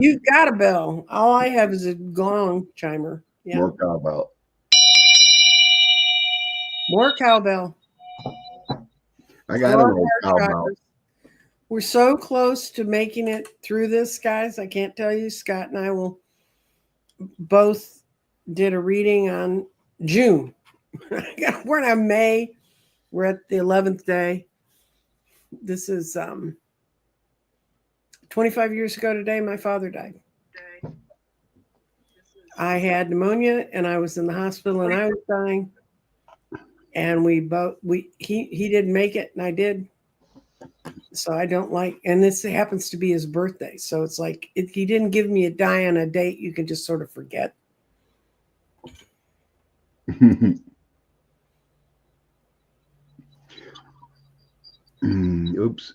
You've got a bell. All I have is a gong chimer. Yeah. More cowbell. More cowbell. I got More an old cowbell. chimers. We're so close to making it through this, guys. I can't tell you. Scott and I will both did a reading on June. We're in May. We're at the 11th day. This is 25 years ago today. My father died. I had pneumonia and I was in the hospital and I was dying. And he didn't make it and I did. So I don't like, and this happens to be his birthday. So it's like, he didn't give me a die on a date you can just sort of forget. Oops.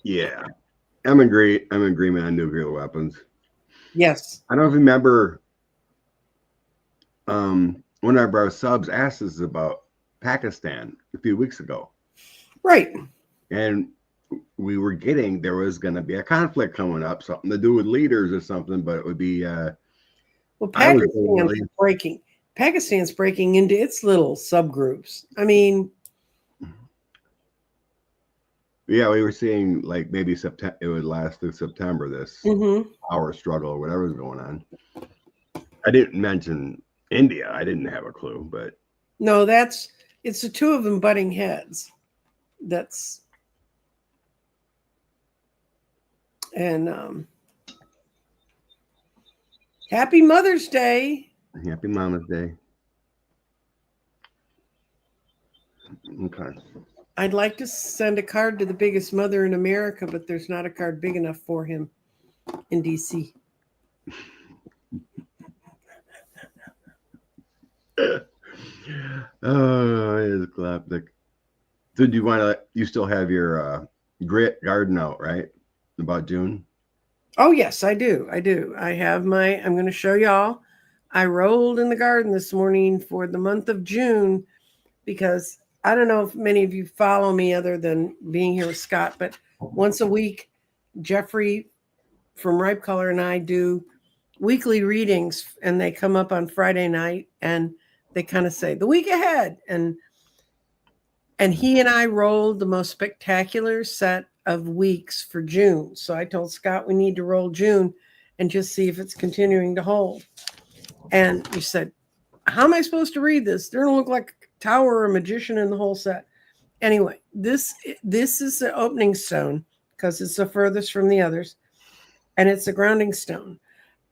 Yeah. I'm in agreement on nuclear weapons. Yes. I don't remember one of our subs asked us about Pakistan a few weeks ago. Right. And we were getting there was going to be a conflict coming up, something to do with leaders or something, but it would be well, Pakistan's breaking into its little subgroups. I mean, yeah, we were seeing like maybe September, it would last through September, this power struggle or whatever was going on. I didn't mention India. I didn't have a clue, but no, it's the two of them butting heads. And happy Mother's Day. Happy Mama's Day. Okay. I'd like to send a card to the biggest mother in America, but there's not a card big enough for him in DC. Oh, it is claptic. So do you still have your grit garden out, right? About June? Oh, yes, I do. I have I'm going to show y'all. I rolled in the garden this morning for the month of June because I don't know if many of you follow me other than being here with Scott, but once a week, Jeffrey from Ripe Color and I do weekly readings, and they come up on Friday night and they kind of say the week ahead. And he and I rolled the most spectacular set of weeks for June. So I told Scott we need to roll June and just see if it's continuing to hold. And he said, how am I supposed to read this? They're going to look like a tower or a magician in the whole set. Anyway, this is the opening stone because it's the furthest from the others. And it's a grounding stone.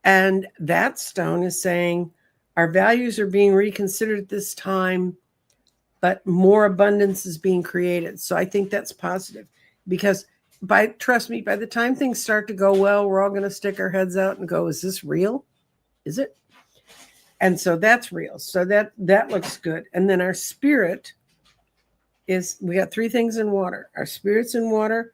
And that stone is saying our values are being reconsidered at this time, but more abundance is being created. So I think that's positive because trust me, by the time things start to go well, we're all going to stick our heads out and go, is this real? Is it? And so that's real. So that looks good. And then our spirit is, we got three things in water. Our spirit's in water.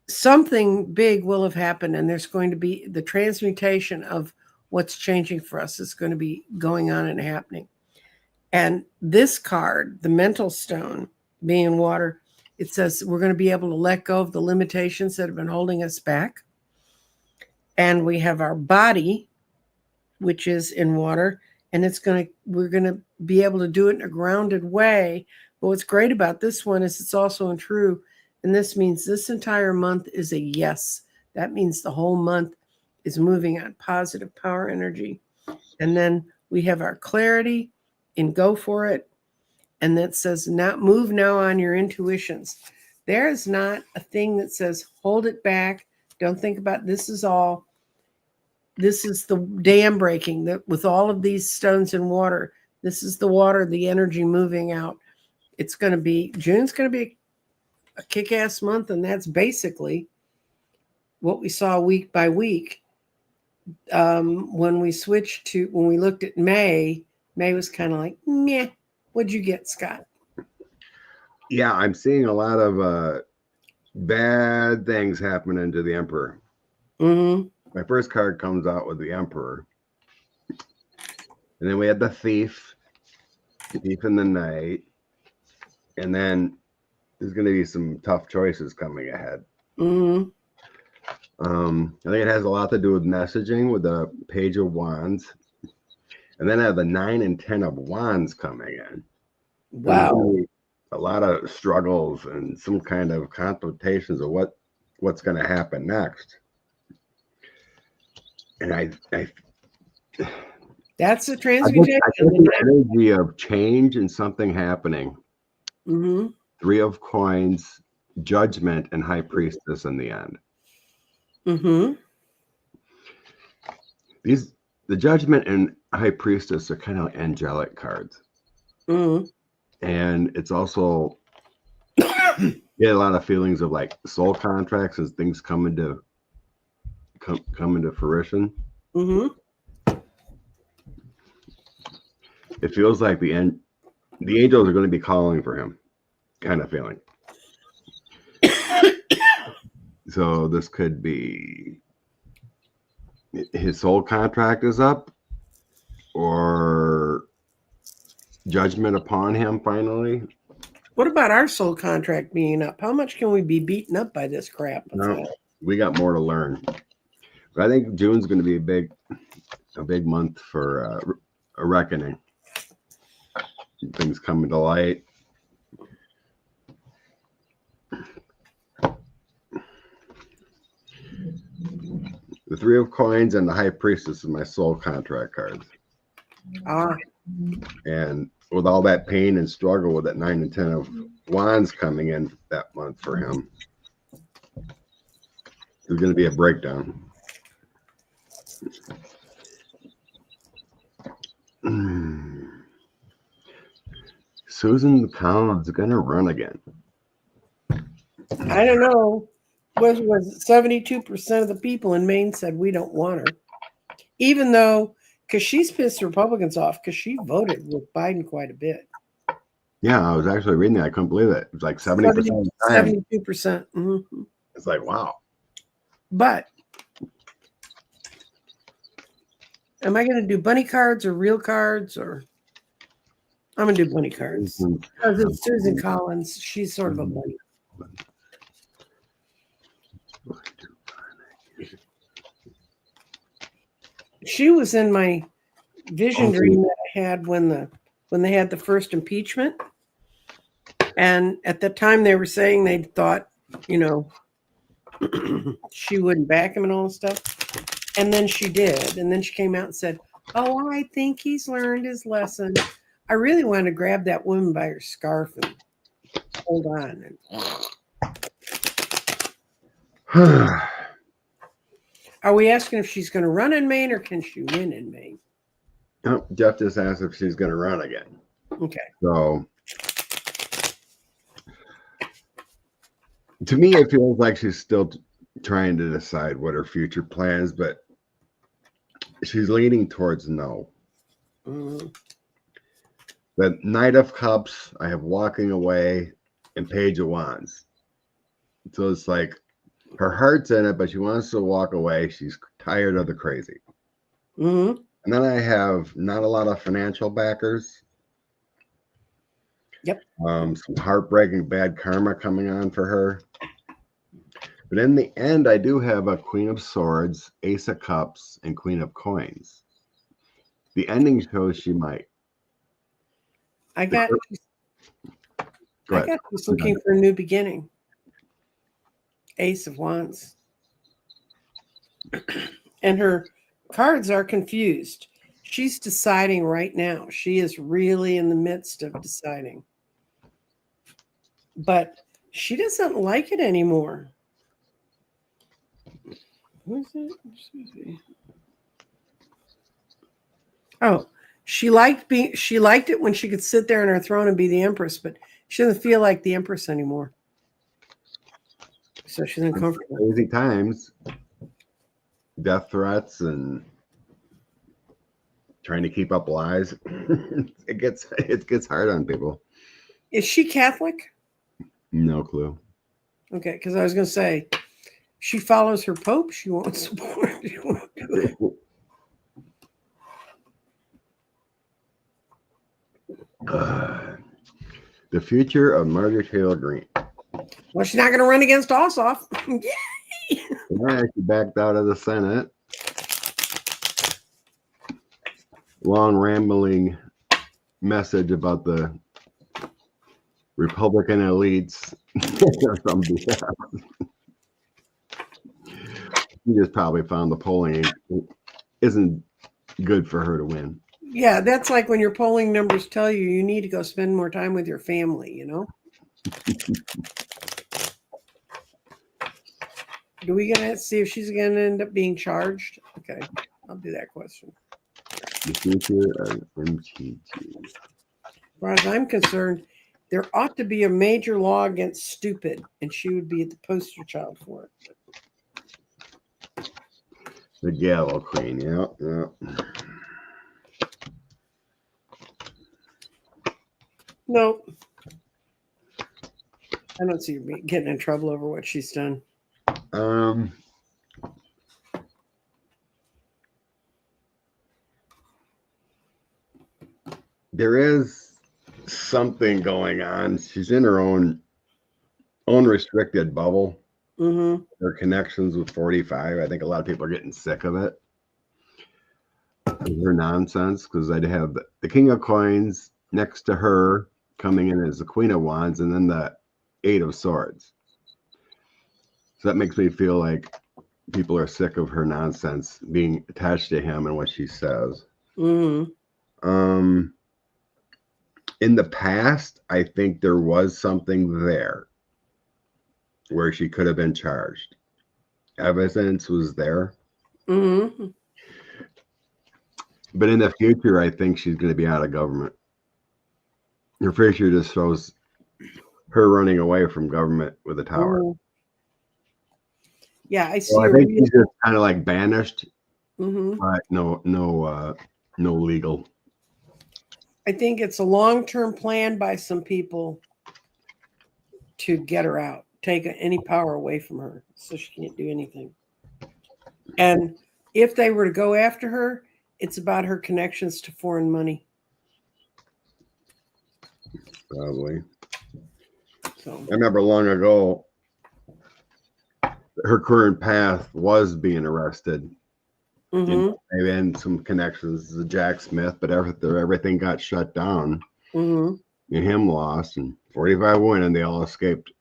Something big will have happened, and there's going to be the transmutation of what's changing for us is going to be going on and happening. And this card, the mental stone, being water, it says we're going to be able to let go of the limitations that have been holding us back. And we have our body, which is in water, and we're going to be able to do it in a grounded way. But what's great about this one is it's also in true. And this means this entire month is a yes. That means the whole month is moving on positive power energy. And then we have our clarity in go for it. And that says move now on your intuitions. There is not a thing that says hold it back. Don't think about this is the dam breaking that with all of these stones in water. This is the water, the energy moving out. June's going to be a kick-ass month, and that's basically what we saw week by week. When we looked at May was kind of like, meh. What'd you get, Scott? Yeah, I'm seeing a lot of bad things happening to the Emperor. Mm-hmm. My first card comes out with the Emperor. And then we had the Thief in the night. And then there's going to be some tough choices coming ahead. Mm-hmm. I think it has a lot to do with messaging with the Page of Wands. And then I have the 9 and 10 of Wands coming in. Wow. A lot of struggles and some kind of consultations of what's going to happen next. And I that's the transmutation. I think the energy of change and something happening. Mm-hmm. 3 of Coins, Judgment, and High Priestess in the end. Mm-hmm. The Judgment and High Priestess are kind of angelic cards. Mm-hmm. And it's also get a lot of feelings of like soul contracts as things come into fruition. Mm-hmm. It feels like the angels are going to be calling for him, kind of feeling. So this could be his soul contract is up, or judgment upon him finally. What about our soul contract being up? How much can we be beaten up by this crap? No, we got more to learn. But I think June's going to be a big month for a reckoning. Things coming to light. The 3 of Coins and the High Priestess is my soul contract cards. And with all that pain and struggle with that 9 and 10 of Wands coming in that month for him, there's going to be a breakdown. Susan Collins is going to run again. I don't know. Was 72% of the people in Maine said we don't want her, even though because she's pissed Republicans off because she voted with Biden quite a bit. Yeah, I was actually reading that. I couldn't believe it. It was like 70%. 72%. Mm-hmm. It's like, wow. But am I going to do bunny cards or real cards, or I'm going to do bunny cards because it's Susan Collins. She's sort of a bunny. She was in my vision dream that I had when they had the first impeachment, and at that time they were saying they thought, she wouldn't back him and all this stuff, and then she did, and then she came out and said, "Oh, I think he's learned his lesson." I really wanted to grab that woman by her scarf and hold on. Are we asking if she's going to run in Maine or can she win in Maine? Oh, Jeff just asked if she's going to run again. Okay. So, to me, it feels like she's still trying to decide what her future plans, but she's leaning towards no. Mm-hmm. The Knight of Cups, I have Walking Away, and Page of Wands. So it's like her heart's in it, but she wants to walk away. She's tired of the crazy. Mm-hmm. And then I have not a lot of financial backers. Yep. Some heartbreaking bad karma coming on for her. But in the end, I do have a Queen of Swords, Ace of Cups, and Queen of Coins. The ending shows she might. I got she's looking for a new beginning. Ace of Wands. And her cards are confused. She's deciding right now. She is really in the midst of deciding. But she doesn't like it anymore. What is it? Excuse me. Oh, she liked it when she could sit there on her throne and be the empress, but she doesn't feel like the empress anymore. So she's uncomfortable. Crazy times, death threats, and trying to keep up lies. it gets hard on people. Is she Catholic? No clue. Okay, because I was going to say, she follows her pope. She won't support. She won't do it. The future of Margaret Taylor Greene. Well, she's not going to run against Ossoff. Yay! Yeah, she backed out of the Senate. Long rambling message about the Republican elites or some BS. She just probably found the polling isn't good for her to win. Yeah, that's like when your polling numbers tell you need to go spend more time with your family, you know? Do we gonna see if she's gonna end up being charged? Okay, I'll do that question. The future of MTG. As far as I'm concerned, there ought to be a major law against stupid, and she would be the poster child for it. The Gavel Queen, yeah. Nope. I don't see her getting in trouble over what she's done. There is something going on. She's in her own restricted bubble. Mm-hmm. Her connections with 45. I think a lot of people are getting sick of it. Her nonsense, because I'd have the King of Coins next to her coming in as the Queen of Wands, and then the Eight of Swords. So that makes me feel like people are sick of her nonsense being attached to him and what she says. Mm-hmm. In the past, I think there was something there where she could have been charged. Evidence was there. Mm-hmm. But in the future, I think she's going to be out of government. Her future just shows her running away from government with a tower. Mm-hmm. Yeah, I see. Well, I think she's just kind of like banished, mm-hmm. but no legal. I think it's a long-term plan by some people to get her out, take any power away from her, so she can't do anything. And if they were to go after her, it's about her connections to foreign money. Probably. So I remember long ago, her current path was being arrested. mm-hmm. And some connections to Jack Smith, but everything got shut down. Mm-hmm. And him lost, and 45 won, and they all escaped.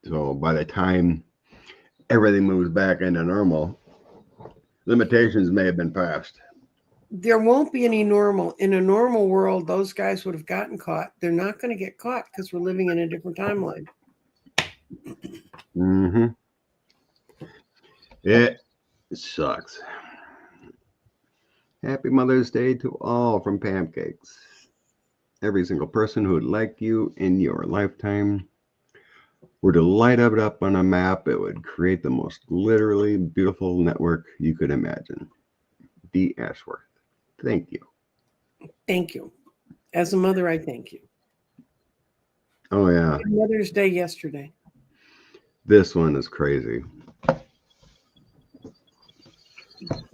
So by the time everything moves back into normal, limitations may have been passed. There won't be any normal. In a normal world, those guys would have gotten caught. They're not going to get caught because we're living in a different timeline. Mm-hmm. It sucks. Happy Mother's Day to all from Pancakes. Every single person who would like you in your lifetime were to light it up on a map, it would create the most literally beautiful network you could imagine. D. Ashworth. Thank you. Thank you. As a mother, I thank you. Oh, yeah. Mother's Day yesterday. This one is crazy.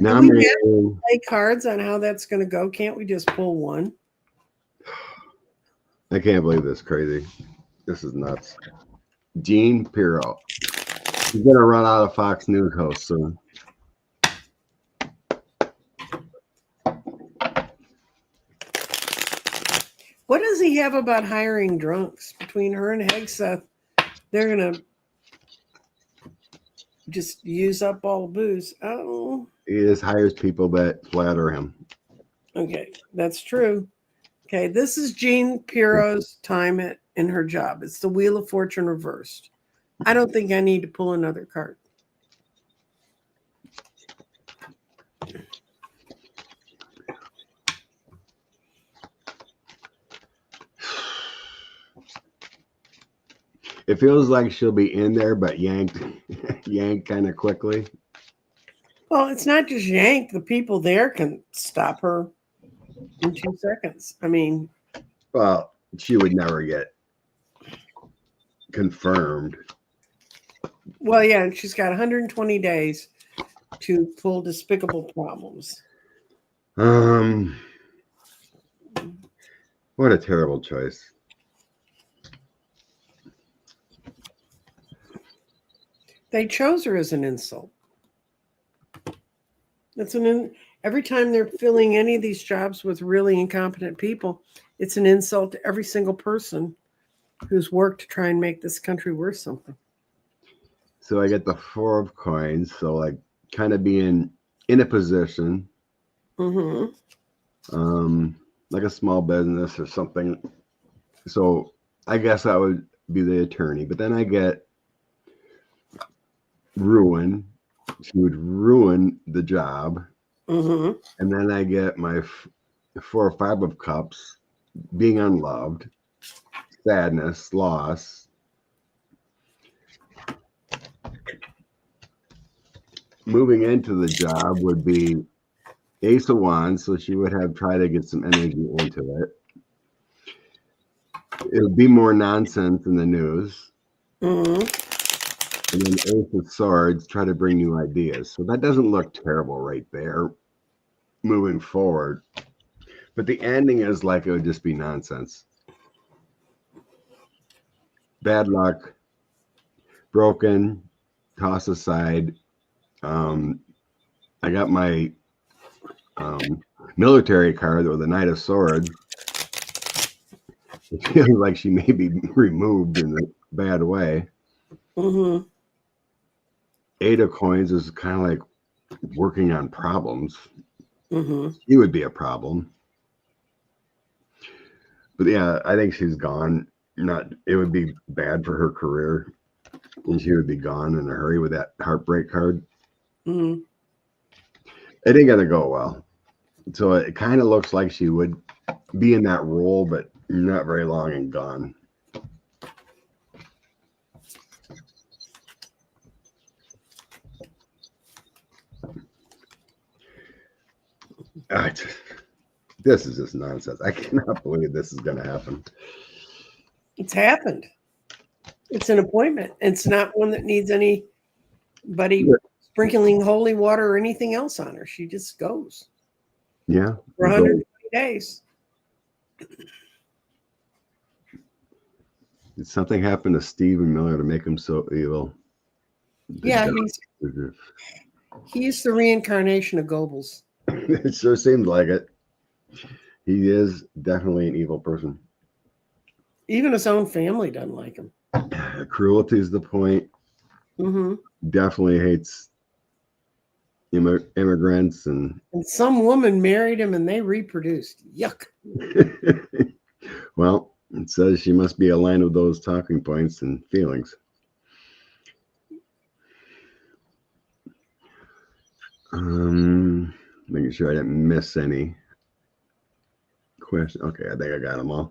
Now we have play cards on how that's going to go. Can't we just pull one? I can't believe this is crazy. This is nuts. Jeanine Pirro. She's going to run out of Fox News hosts soon. What does he have about hiring drunks? Between her and Hegseth, they're going to just use up all the booze. Oh. He just hires people that flatter him. Okay, that's true. Okay, this is Jeanine Pirro's time in her job. It's the Wheel of Fortune reversed. I don't think I need to pull another card. It feels like she'll be in there, but yanked kind of quickly. Well, it's not just yanked. The people there can stop her in 2 seconds. I mean, well, she would never get confirmed. Well, yeah, and she's got 120 days to pull despicable problems. What a terrible choice. They chose her as an insult. Every time they're filling any of these jobs with really incompetent people, it's an insult to every single person who's worked to try and make this country worth something. So I get the 4 of coins. So like kind of being in a position, like a small business or something. So I guess I would be the attorney, but then I get ruin. She would ruin the job. And then I get my 4 or 5 of cups, being unloved, sadness, loss. Moving into the job would be Ace of Wands, so she would have try to get some energy into it. It would be more nonsense in the news. And then Ace of Swords, try to bring new ideas. So that doesn't look terrible right there moving forward. But the ending is like it would just be nonsense. Bad luck, broken, toss aside. I got my military card with the Knight of Swords. It feels like she may be removed in a bad way. 8 of coins is kind of like working on problems. She would be a problem. But yeah, I think she's gone. It would be bad for her career, and she would be gone in a hurry with that heartbreak card. It ain't gonna go well. So it kind of looks like she would be in that role, but not very long and gone. This is just nonsense. I cannot believe this is going to happen. It's happened. It's an appointment. It's not one that needs anybody sprinkling holy water or anything else on her. She just goes. Yeah. For 120 days. Did something happen to Stephen Miller to make him so evil? Yeah, he's the reincarnation of Goebbels. It sure seems like it. He is definitely an evil person. Even his own family doesn't like him. Cruelty is the point. Definitely hates immigrants. And some woman married him and they reproduced. Yuck. Well, it says she must be aligned with those talking points and feelings. Making sure I didn't miss any question. Okay, I think I got them all.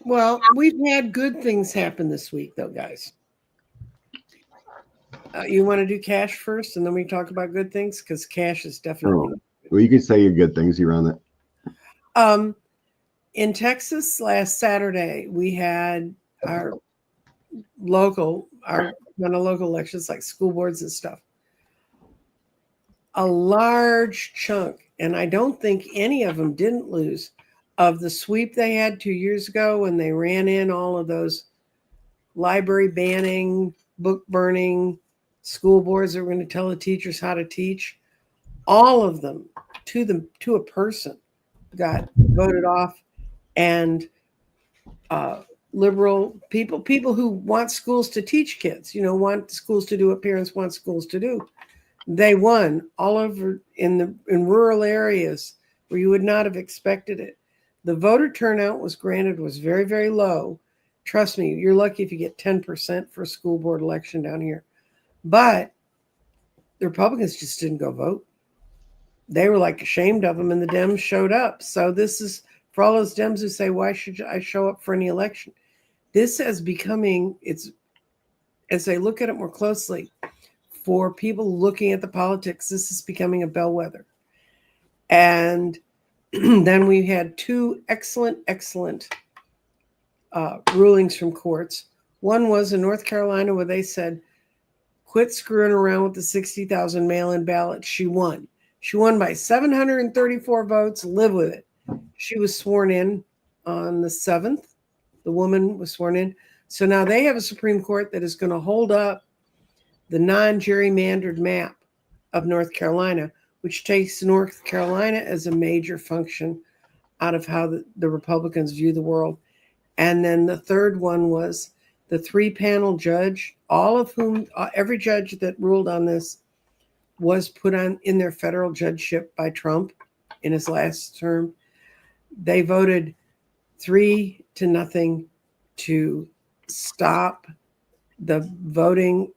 Well, we've had good things happen this week, though, guys. You want to do Kash first, and then we talk about good things? Because Kash is definitely... Well, you can say your good things. You're on that. In Texas last Saturday, we had our local elections, like school boards and stuff. A large chunk, and I don't think any of them didn't lose, of the sweep they had 2 years ago when they ran in all of those library banning, book burning, school boards that were going to tell the teachers how to teach. All of them, to a person, got voted off, and liberal people who want schools to teach kids, want schools to do what parents want schools to do. They won all over in rural areas where you would not have expected it. The voter turnout was very, very low. Trust me, you're lucky if you get 10% for a school board election down here. But the Republicans just didn't go vote. They were like ashamed of them, and the Dems showed up. So this is for all those Dems who say, why should I show up for any election? This is becoming, as they look at it more closely, for people looking at the politics, this is becoming a bellwether. And then we had 2 excellent rulings from courts. One was in North Carolina where they said, quit screwing around with the 60,000 mail-in ballots. She won. She won by 734 votes. Live with it. She was sworn in on the 7th. The woman was sworn in. So now they have a Supreme Court that is going to hold up the non-gerrymandered map of North Carolina, which takes North Carolina as a major function out of how the Republicans view the world. And then the third one was the 3-panel judge, all of whom, every judge that ruled on this was put on in their federal judgeship by Trump in his last term. They voted 3-0 to stop the voting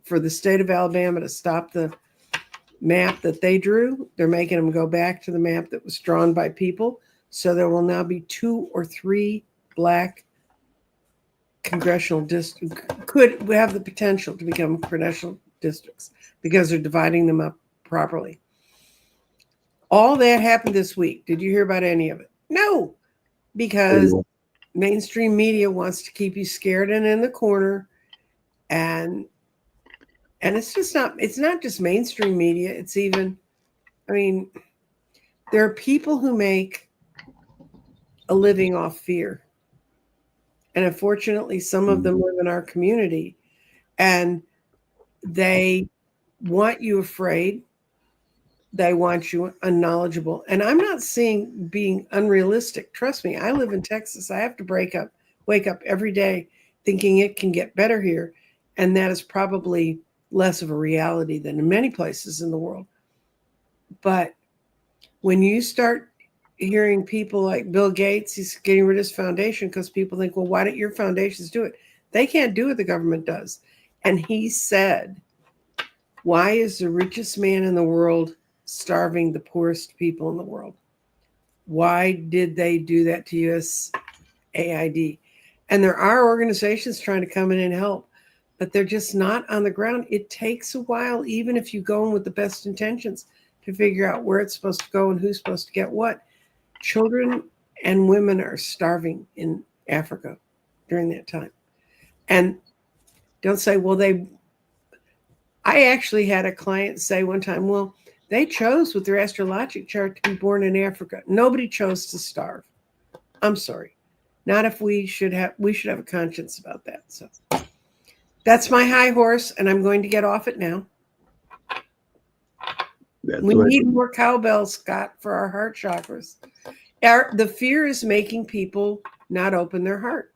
for the state of Alabama, to stop the map that they drew. They're making them go back to the map that was drawn by people. So there will now be 2 or 3 black congressional districts, could have the potential to become congressional districts because they're dividing them up properly. All that happened this week. Did you hear about any of it? No, because mainstream media wants to keep you scared and in the corner. And it's not just mainstream media. It's even, I mean, there are people who make a living off fear. And unfortunately, some of them live in our community, and they want you afraid. They want you unknowledgeable. And I'm not saying being unrealistic. Trust me, I live in Texas. I have to wake up every day thinking it can get better here. And that is probably less of a reality than in many places in the world. But when you start hearing people like Bill Gates, he's getting rid of his foundation because people think, well, why don't your foundations do it? They can't do what the government does. And he said, why is the richest man in the world starving the poorest people in the world? Why did they do that to USAID? And there are organizations trying to come in and help, but they're just not on the ground. It takes a while, even if you go in with the best intentions, to figure out where it's supposed to go and who's supposed to get what. Children and women are starving in Africa during that time. And don't say, well, I actually had a client say one time, well, they chose with their astrologic chart to be born in Africa. Nobody chose to starve. I'm sorry. Not if we should have a conscience about that. So that's my high horse, and I'm going to get off it now. We need more cowbells, Scott, for our heart chakras. The fear is making people not open their heart.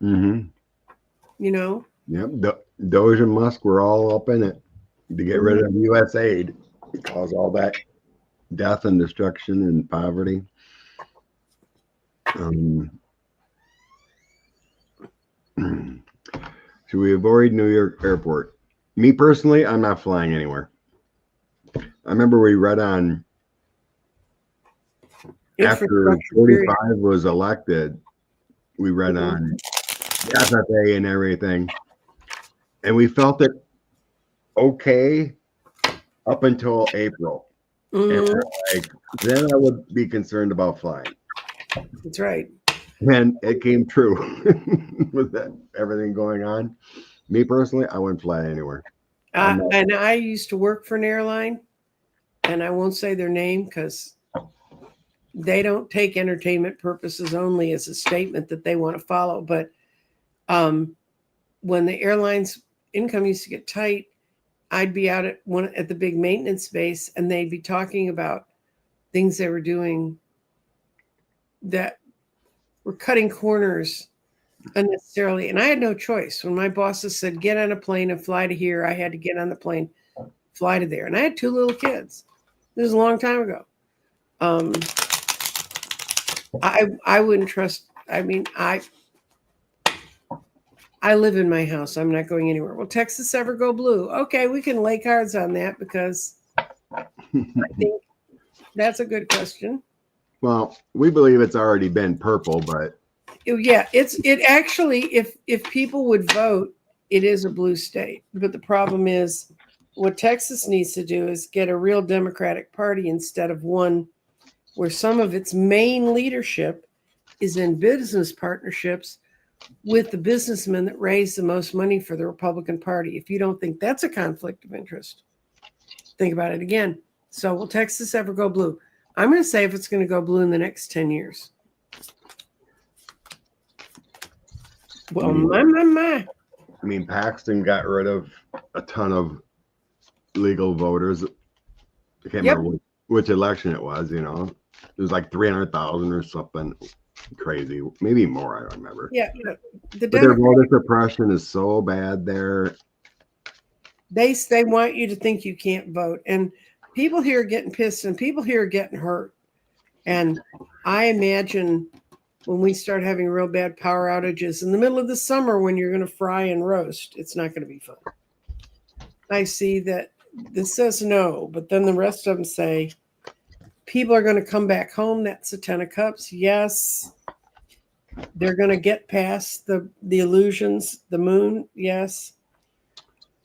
Mm-hmm. You know? Yep. Doge and Musk were all up in it to get rid of U.S. aid, cause all that death and destruction and poverty. Should we avoid New York airport? Me personally, I'm not flying anywhere. I remember we read on after 45 was elected, we read on the FFA and everything, and we felt it okay up until April. And we're like, then I would be concerned about flying. That's right. And it came true with that everything going on. Me personally, I wouldn't fly anywhere. And I used to work for an airline, and I won't say their name because they don't take entertainment purposes only as a statement that they want to follow. But when the airline's income used to get tight, I'd be out at the big maintenance base, and they'd be talking about things they were doing that were cutting corners unnecessarily. And I had no choice. When my bosses said, get on a plane and fly to here, I had to get on the plane, fly to there. And I had 2 little kids. This was a long time ago. I wouldn't trust. I mean, I live in my house. I'm not going anywhere. Will Texas ever go blue? Okay, we can lay cards on that because I think that's a good question. Well, we believe it's already been purple, but yeah, it actually, if people would vote, it is a blue state. But the problem is, what Texas needs to do is get a real Democratic Party instead of one where some of its main leadership is in business partnerships with the businessmen that raise the most money for the Republican Party. If you don't think that's a conflict of interest, think about it again. So will Texas ever go blue? I'm going to say if it's going to go blue in the next 10 years. Well, my. I mean, Paxton got rid of a ton of legal voters. I can't Yep. remember which election it was, you know. It was like 300,000 or something crazy. Maybe more, I don't remember. Yeah. The But their voter suppression is so bad there. They want you to think you can't vote. And people here are getting pissed and people here are getting hurt. And I imagine when we start having real bad power outages in the middle of the summer when you're going to fry and roast, it's not going to be fun. I see that this says no, but then the rest of them say people are going to come back home. That's a 10 of cups. Yes. They're going to get past the illusions, the moon. Yes.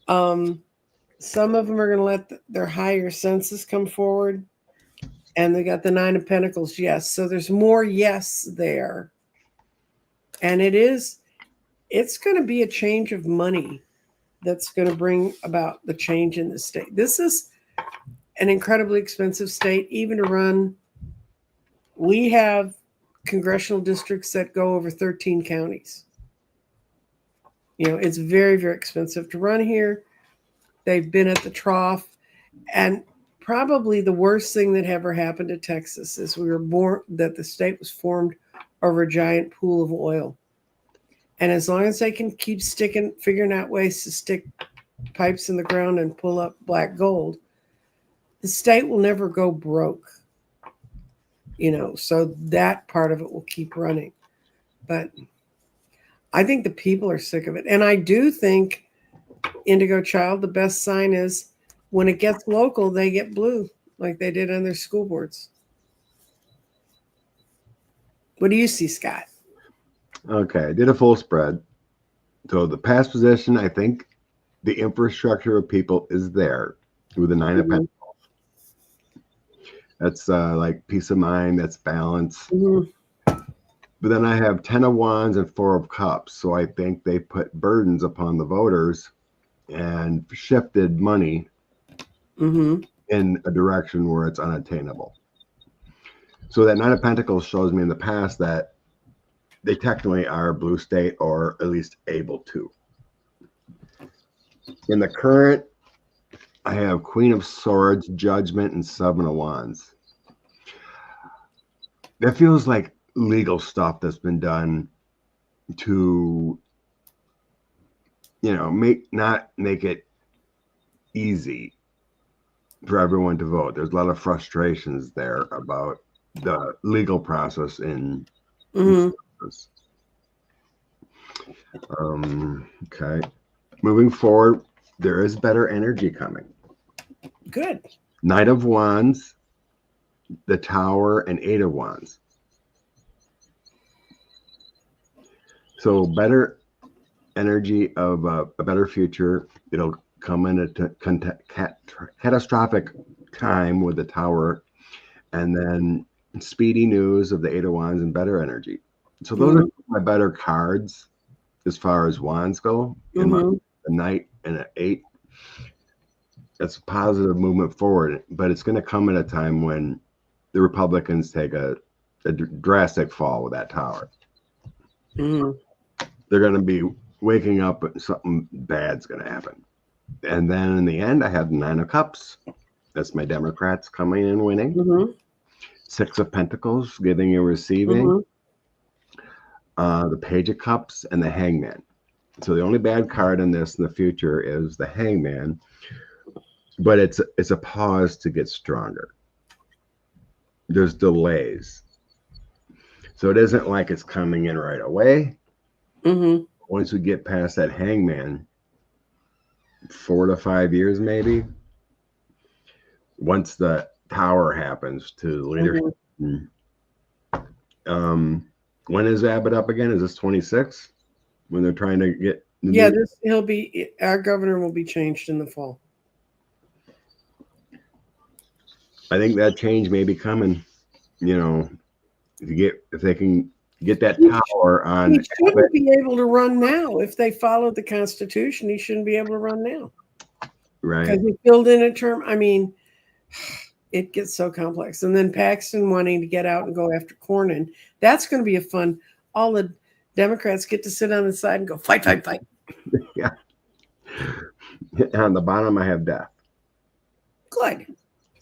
Some of them are going to let their higher senses come forward. And they got the 9 of Pentacles. Yes. So there's more yes there. And it's going to be a change of money that's going to bring about the change in the state. This is an incredibly expensive state, even to run. We have congressional districts that go over 13 counties. You know, it's very, very expensive to run here. They've been at the trough. And probably the worst thing that ever happened to Texas is that the state was formed over a giant pool of oil. And as long as they can keep figuring out ways to stick pipes in the ground and pull up black gold, the state will never go broke. You know, so that part of it will keep running. But I think the people are sick of it. And I do think, Indigo Child, the best sign is when it gets local, they get blue, like they did on their school boards. What do you see, Scott? Okay, I did a full spread. So the past position, I think the infrastructure of people is there with the 9 of Pentacles. That's like peace of mind, that's balance. But then I have 10 of Wands and 4 of Cups. So I think they put burdens upon the voters and shifted money in a direction where it's unattainable. So that 9 of Pentacles shows me in the past that they technically are a blue state, or at least able to. In the current, I have Queen of Swords, Judgment, and 7 of Wands. That feels like legal stuff that's been done to, you know, not make it easy for everyone to vote. There's a lot of frustrations there about the legal process in okay. Moving forward, there is better energy coming. Good. Knight of Wands, the Tower, and 8 of Wands. So better energy of a better future. It'll come in at a catastrophic time with the Tower, and then speedy news of the 8 of Wands and better energy. So those are my better cards as far as Wands go. A Knight and an 8. That's a positive movement forward, but it's going to come at a time when the Republicans take a drastic fall with that Tower. They're going to be waking up and something bad's going to happen. And then in the end, I have the 9 of Cups. That's my Democrats coming in winning. 6 of Pentacles, giving and receiving. The Page of Cups and the Hangman. So the only bad card in this in the future is the Hangman, but it's a pause to get stronger. There's delays. So it isn't like it's coming in right away. Once we get past that Hangman, 4 to 5 years maybe, once the Tower happens to leadership. When is Abbott up again? Is this 26? When they're trying to get our governor will be changed in the fall. I think that change may be coming. You know, if they can get that Tower on. He shouldn't be able to run now. If they followed the Constitution, he shouldn't be able to run now. Right. Because he filled in a term. I mean, it gets so complex. And then Paxton wanting to get out and go after Cornyn. That's going to be a fun. All the Democrats get to sit on the side and go fight. Yeah. On the bottom, I have death. Good.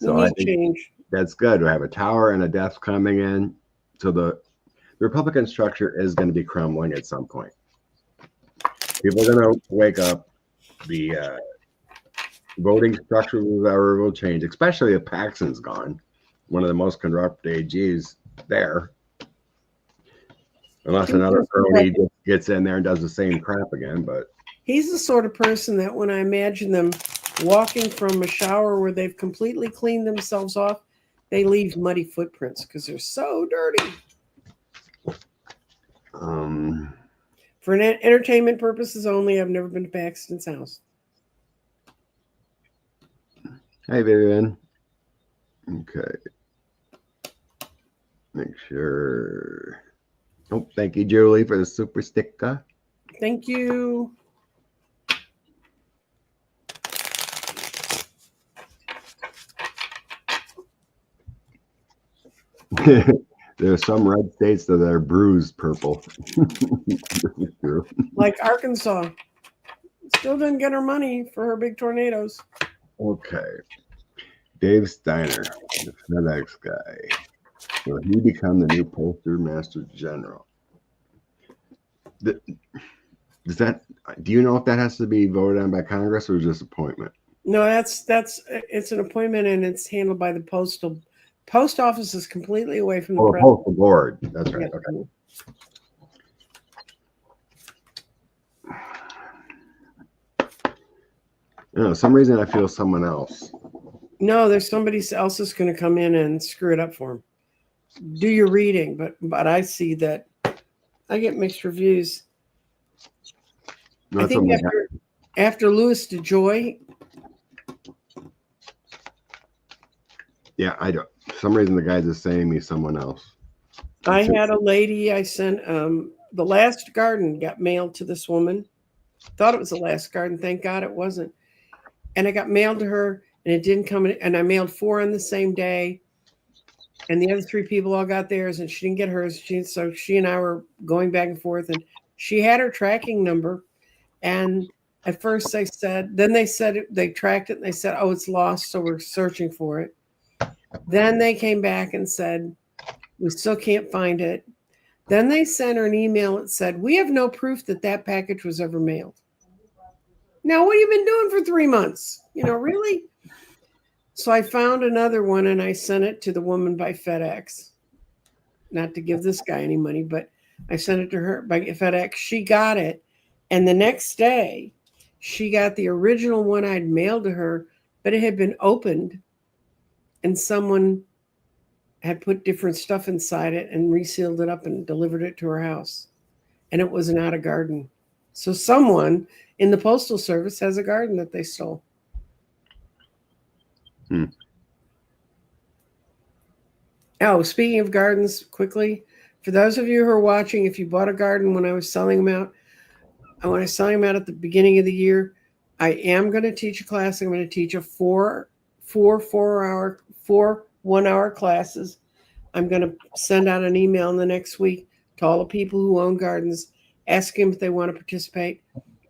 So We I need think change. that's good. We have a tower and a death coming in. So the Republican structure is going to be crumbling at some point. People are going to wake up. The voting structure will change, especially if Paxton's gone. One of the most corrupt AGs there. Unless another crony gets in there and does the same crap again. But he's the sort of person that when I imagine them walking from a shower where they've completely cleaned themselves off, they leave muddy footprints because they're so dirty. For entertainment purposes only, I've never been to Paxton's house. Hey, Vivian. Okay. Make sure. Oh, thank you, Julie, for the super sticker. Thank you. There's some red states that are bruised purple. Like Arkansas. Still didn't get her money for her big tornadoes. Okay. Dave Steiner, the FedEx guy. Will he become the new Postmaster General? Does that? Do you know if that has to be voted on by Congress or just appointment? No, it's an appointment and it's handled by the Postal. Post office is completely away from the Postal board. That's right. Yeah. Okay. No, some reason I feel someone else. No, there's somebody else that's going to come in and screw it up for him. Do your reading, but I see that I get mixed reviews. No, I think after Louis DeJoy. Yeah, I don't. For some reason, the guy's just saying me someone else. I had a lady I sent. The last garden got mailed to this woman. Thought it was the last garden. Thank God it wasn't. And it got mailed to her, and it didn't come in. And I mailed 4 on the same day. And the other 3 people all got theirs, and she didn't get hers. So she and I were going back and forth, and she had her tracking number. And at first they said they tracked it, and they said, oh, it's lost, so we're searching for it. Then they came back and said, we still can't find it. Then they sent her an email that said, we have no proof that package was ever mailed. Now, what have you been doing for 3 months? Really? So I found another one and I sent it to the woman by FedEx. Not to give this guy any money, but I sent it to her by FedEx. She got it. And the next day, she got the original one I'd mailed to her, but it had been opened and someone had put different stuff inside it and resealed it up and delivered it to her house. And it was not a garden. So someone in the Postal Service has a garden that they stole. Oh, speaking of gardens, quickly, for those of you who are watching, if you bought a garden when I was selling them out, at the beginning of the year, I am going to teach a class. I'm going to teach a four 1-hour classes. I'm going to send out an email in the next week to all the people who own gardens, asking them if they want to participate.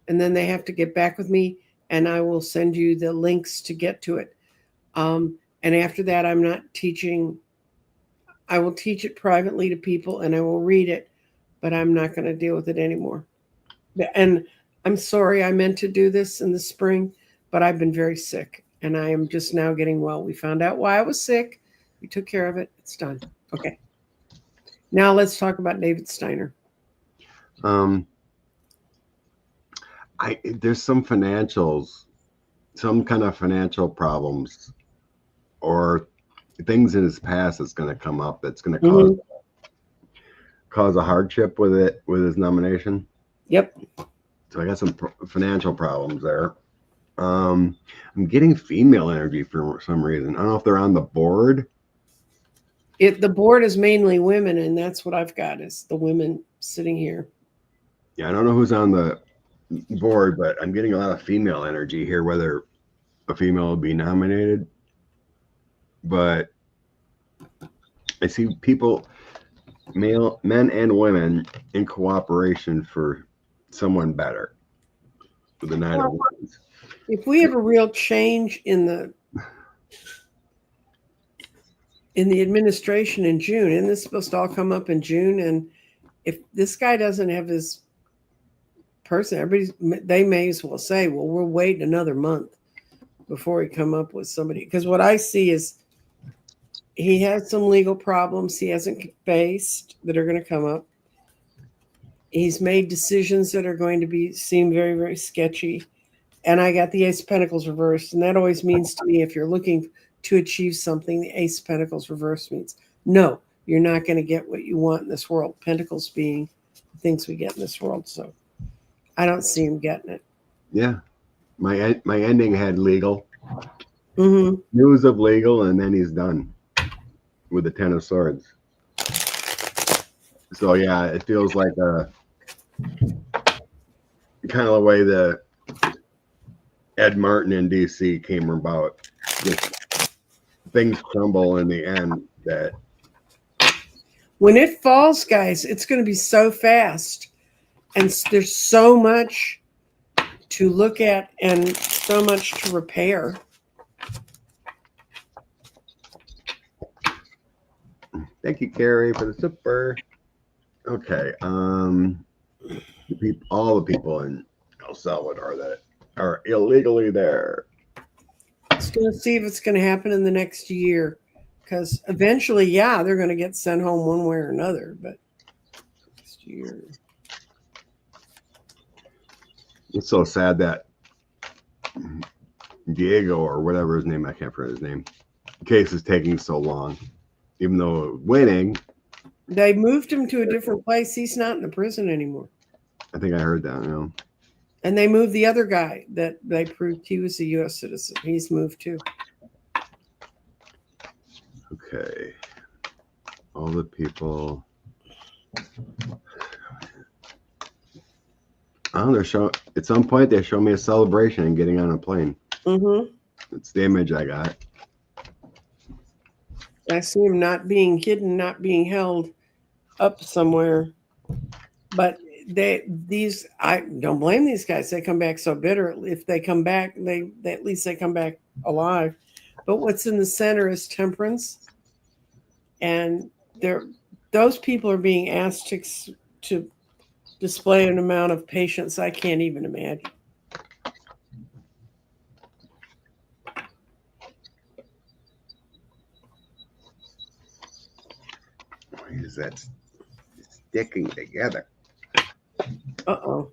And then they have to get back with me, and I will send you the links to get to it. And after that, I'm not teaching. I will teach it privately to people, and I will read it, but I'm not going to deal with it anymore. And I'm sorry, I meant to do this in the spring, but I've been very sick, and I am just now getting well. We found out why I was sick. We took care of it. It's done. Okay. Now let's talk about David Steiner. There's some kind of financial problems or things in his past that's going to come up that's going to cause a hardship with his nomination. Yep. So I got some financial problems there. I'm getting female energy for some reason. I don't know if they're on the board. The board is mainly women, and that's what I've got is the women sitting here. Yeah, I don't know who's on the board, but I'm getting a lot of female energy here, whether a female will be nominated. But I see people, men and women, in cooperation for someone better. with the Nine of Wands. If we have a real change in the administration in June, and this is supposed to all come up in June, and if this guy doesn't have his person, they may as well say, well, we're waiting another month before he come up with somebody. Because what I see is he has some legal problems he hasn't faced that are going to come up. He's made decisions that are going to seem very, very sketchy. And I got the Ace of Pentacles reversed. And that always means to me, if you're looking to achieve something, the Ace of Pentacles reversed means, no, you're not going to get what you want in this world. Pentacles being things we get in this world. So I don't see him getting it. Yeah. My ending had legal. Mm-hmm. News of legal, and then he's done with the Ten of Swords. So yeah, it feels like a kind of the way the Ed Martin in DC came about. Just things crumble in the end. That when it falls, guys, it's going to be so fast, and there's so much to look at and so much to repair. Thank you, Carrie, for the super. Okay, all the people in El Salvador that are illegally there. It's going to see if it's going to happen in the next year, because eventually, yeah, they're going to get sent home one way or another. But next year, it's so sad that Diego or whatever his name, I can't remember his name, case is taking so long, even though winning. They moved him to a different place. He's not in the prison anymore. I think I heard that. You know. And they moved the other guy that they proved he was a U.S. citizen. He's moved too. Okay. All the people. Oh, they're showing. At some point, they show me a celebration and getting on a plane. Mm-hmm. It's the image I got. I see him not being hidden, not being held up somewhere. But I don't blame these guys. They come back so bitter. If they come back, they at least they come back alive. But what's in the center is temperance, and those people are being asked to display an amount of patience I can't even imagine. Why is that sticking together? Uh-oh.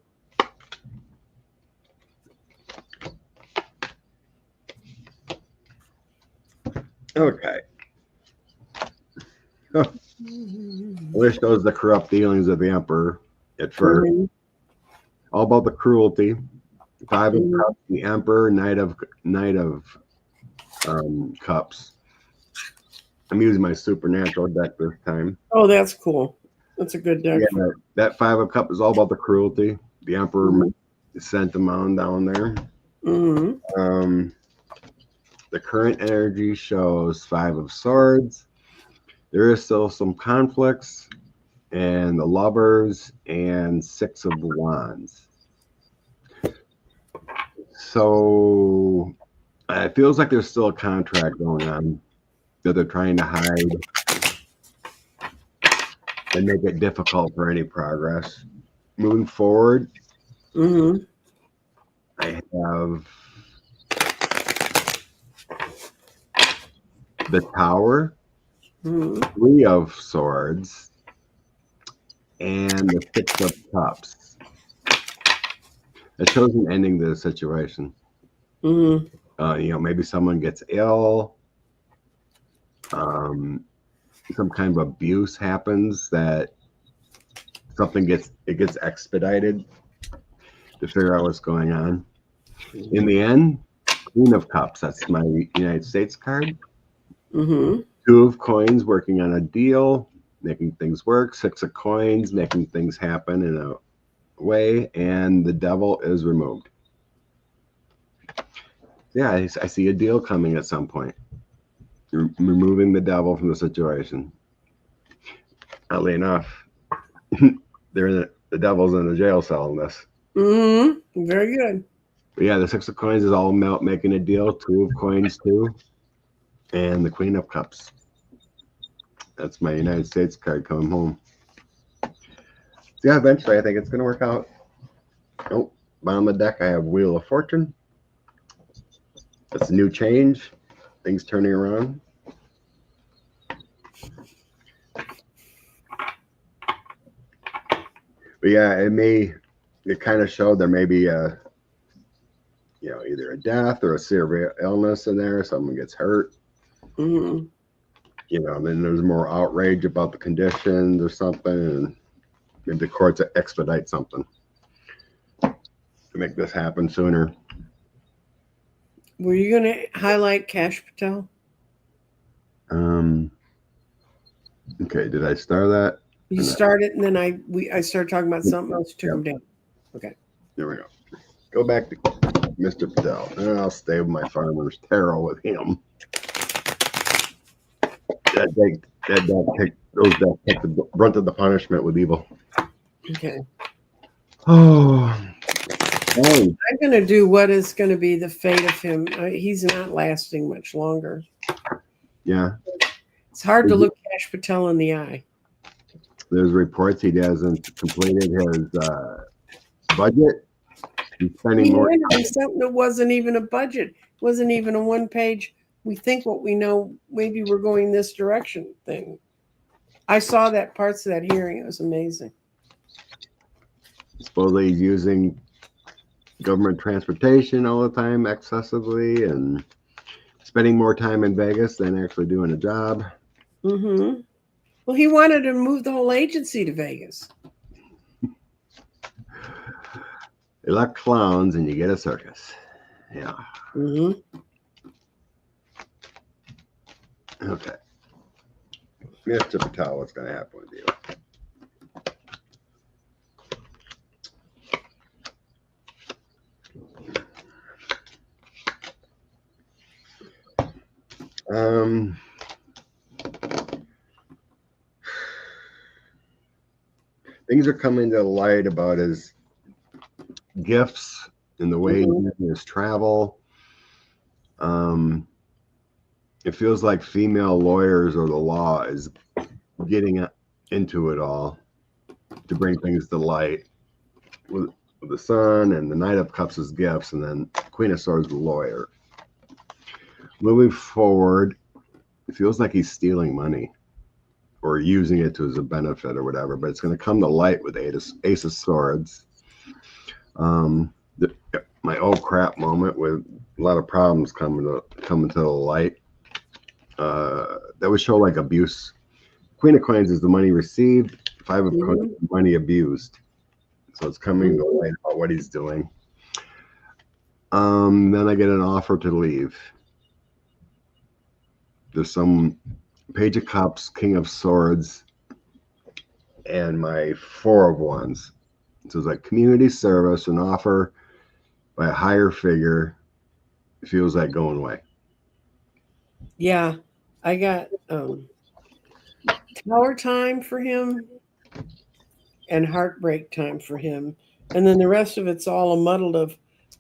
Okay. Oh. I wish those the corrupt dealings of the Emperor at first. Mm-hmm. All about the cruelty. Five of Cups, the Emperor, Knight of Cups. I'm using my supernatural deck this time. Oh, that's cool. That's a good deck. Yeah, that Five of Cups is all about the cruelty. The Emperor sent them on down there. Mm-hmm. The current energy shows Five of Swords. There is still some conflicts, and the Lovers and Six of Wands. So it feels like there's still a contract going on that they're trying to hide and make it difficult for any progress. Moving forward, I have the Tower, Three of Swords, and the Six of Cups. It shows an ending to the situation. Maybe someone gets ill. Some kind of abuse happens that something gets expedited to figure out what's going on. In the end, Queen of Cups. That's my United States card. Two of Coins, working on a deal, making things work. Six of Coins, making things happen in a way, and the Devil is removed. Yeah, I see a deal coming at some point. Removing the Devil from the situation. Oddly enough, the Devil's in the jail cell in this. Very good. But yeah, the 6 of coins is all about making a deal. 2 of coins too, and the Queen of Cups. That's my United States card coming home. So yeah, eventually I think it's going to work out. Oh, bottom of the deck I have Wheel of Fortune. That's a new change. Things turning around. But yeah, it kind of showed there may be a, either a death or a severe illness in there. Someone gets hurt. Mm-hmm. Then there's more outrage about the conditions or something, and maybe the courts expedite something to make this happen sooner. Were you going to highlight Kash Patel? Okay, did I start that? You started, and then I started talking about something else. Took him down. Okay. There we go. Go back to Mr. Patel, and I'll stay with my Farmer's Tarot with him. Those decks take the brunt of the punishment with evil. Okay. Oh, I'm going to do what is going to be the fate of him. He's not lasting much longer. yeah. It's hard to look Kash Patel in the eye. There's reports he hasn't completed his budget. He's spending more time. Something that wasn't even a budget. Wasn't even a one-page. We think what we know. Maybe we're going this direction thing. I saw that parts of that hearing. It was amazing. Supposedly he's using government transportation all the time excessively and spending more time in Vegas than actually doing a job. Mm-hmm. Well, he wanted to move the whole agency to Vegas. You elect clowns and you get a circus. Yeah. Mm-hmm. Okay. Mr. Patel, what's going to happen with you? Things are coming to light about his gifts and the way he his travel. It feels like female lawyers or the law is getting into it all to bring things to light with the Sun and the Knight of Cups as gifts, and then Queen of Swords the lawyer. Moving forward, it feels like he's stealing money or using it to his benefit or whatever, but it's going to come to light with Ace of Swords. My oh crap moment with a lot of problems coming to the light. That would show like abuse. Queen of Coins is the money received. 5 of Coins is money abused. So it's coming to light about what he's doing. Then I get an offer to leave. There's some Page of Cups, King of Swords, and my 4 of Wands. So it's like community service, an offer by a higher figure. It feels like going away. Yeah, I got tower time for him and heartbreak time for him. And then the rest of it's all a muddle of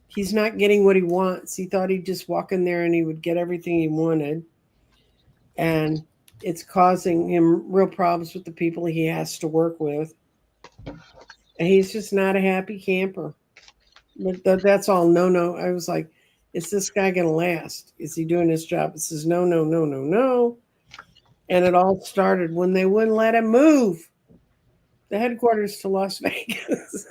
he's not getting what he wants. He thought he'd just walk in there and he would get everything he wanted. And it's causing him real problems with the people he has to work with. And he's just not a happy camper. But that's all no. I was like, is this guy going to last? Is he doing his job? It says no. And it all started when they wouldn't let him move the headquarters to Las Vegas.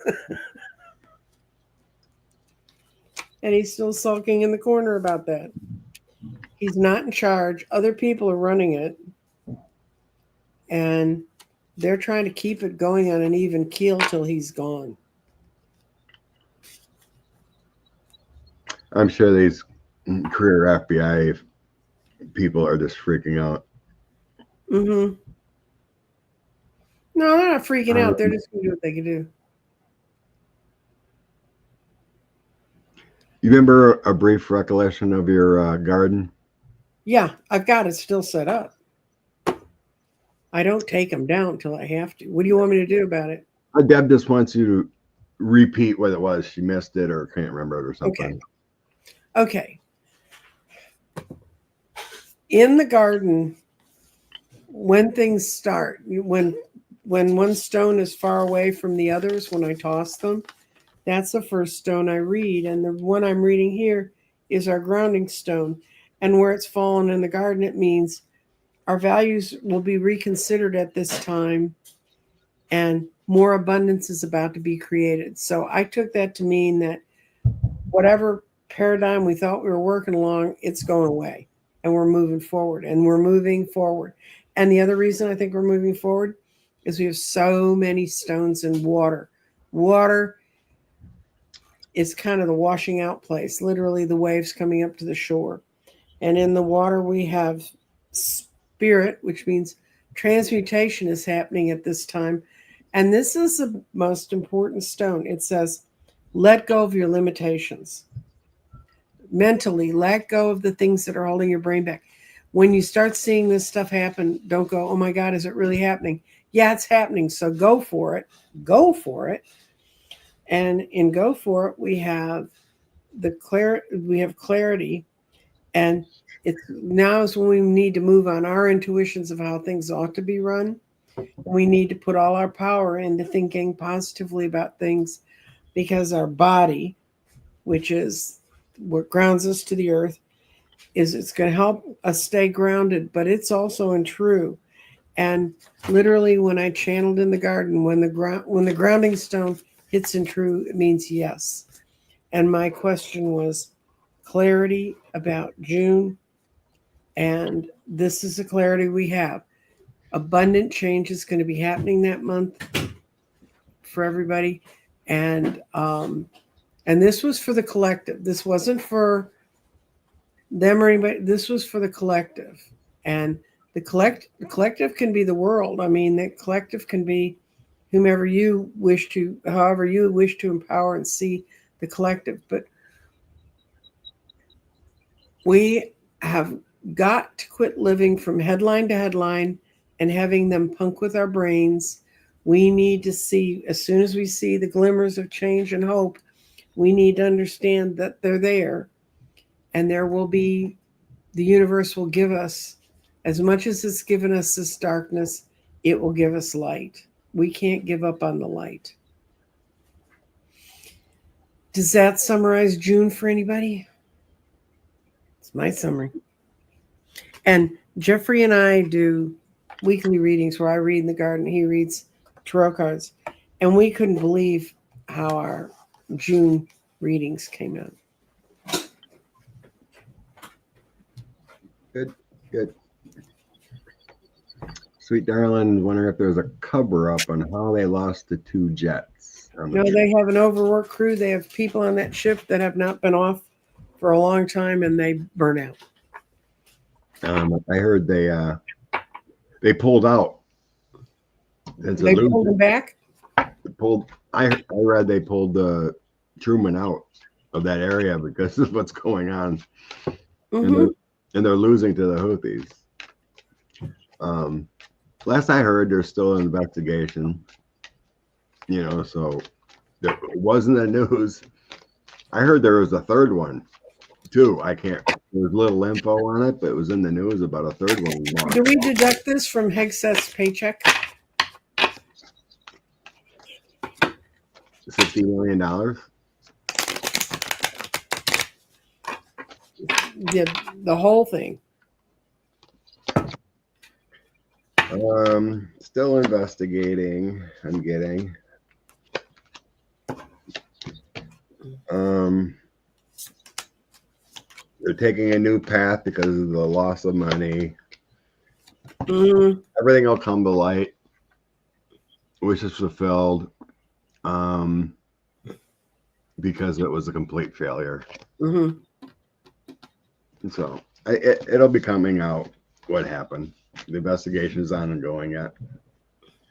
And he's still sulking in the corner about that. He's not in charge. Other people are running it. And they're trying to keep it going on an even keel till he's gone. I'm sure these career FBI people are just freaking out. Mm-hmm. No, they're not freaking out. They're just going to do what they can do. You remember a brief recollection of your garden? Yeah, I've got it still set up. I don't take them down until I have to. What do you want me to do about it? Deb just wants you repeat what it was. She missed it or can't remember it or something. Okay. In the garden, when things start, when one stone is far away from the others, when I toss them, that's the first stone I read. And the one I'm reading here is our grounding stone. And where it's fallen in the garden, it means our values will be reconsidered at this time and more abundance is about to be created. So I took that to mean that whatever paradigm we thought we were working along, it's going away and we're moving forward and we're moving forward. And the other reason I think we're moving forward is we have so many stones in water. Water is kind of the washing out place, literally the waves coming up to the shore. And in the water, we have spirit, which means transmutation is happening at this time. And this is the most important stone. It says, let go of your limitations. Mentally, let go of the things that are holding your brain back. When you start seeing this stuff happen, don't go, oh my God, is it really happening? Yeah, it's happening. So go for it. Go for it. And in go for it, we have clarity. And it's now is when we need to move on our intuitions of how things ought to be run. We need to put all our power into thinking positively about things because our body, which is what grounds us to the earth, it's going to help us stay grounded, but it's also untrue. And literally, when I channeled in the garden, when the grounding stone hits in true, it means yes. And my question was clarity about June, and this is the clarity we have. Abundant change is going to be happening that month for everybody, and this was for the collective. This wasn't for them or anybody. This was for the collective, and the collective can be the world. I mean, the collective can be however you wish to empower and see the collective. But we have got to quit living from headline to headline and having them punk with our brains. We need to see, as soon as we see the glimmers of change and hope, we need to understand that they're there. And there will be, the universe will give us, as much as it's given us this darkness, it will give us light. We can't give up on the light. Does that summarize June for anybody? It's my summary. And Jeffrey and I do weekly readings where I read in the garden, he reads tarot cards. And we couldn't believe how our June readings came out. Good. Sweet Darling, wondering if there's a cover up on how they lost the 2 jets. No, they have an overworked crew. They have people on that ship that have not been off for a long time, and they burn out. I heard they pulled out. They pulled them back? I read they pulled Truman out of that area because of what's going on. Mm-hmm. And they're losing to the Houthis. Last I heard, there's still an investigation. So it wasn't the news. I heard there was a third one too. There was little info on it, but it was in the news about a third one. Do we deduct this from Hegseth's paycheck? $50 million. The whole thing. Still investigating. I'm getting. They're taking a new path because of the loss of money. Mm-hmm. Everything will come to light. Wishes fulfilled. Because it was a complete failure. Mm-hmm. So it'll be coming out what happened. The investigation is ongoing yet.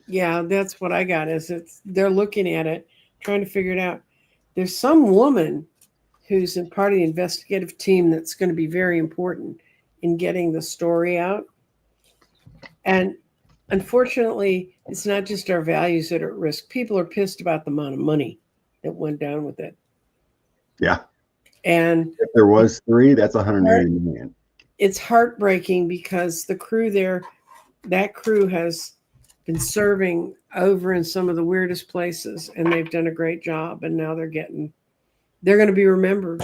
Yeah, that's what I got. They're looking at it, trying to figure it out. There's some woman who's a part of the investigative team that's going to be very important in getting the story out. And unfortunately, it's not just our values that are at risk. People are pissed about the amount of money that went down with it. Yeah. And if there was 3, that's 180 million. It's heartbreaking because the crew there, that crew has been serving over in some of the weirdest places, and they've done a great job. And now they're going to be remembered.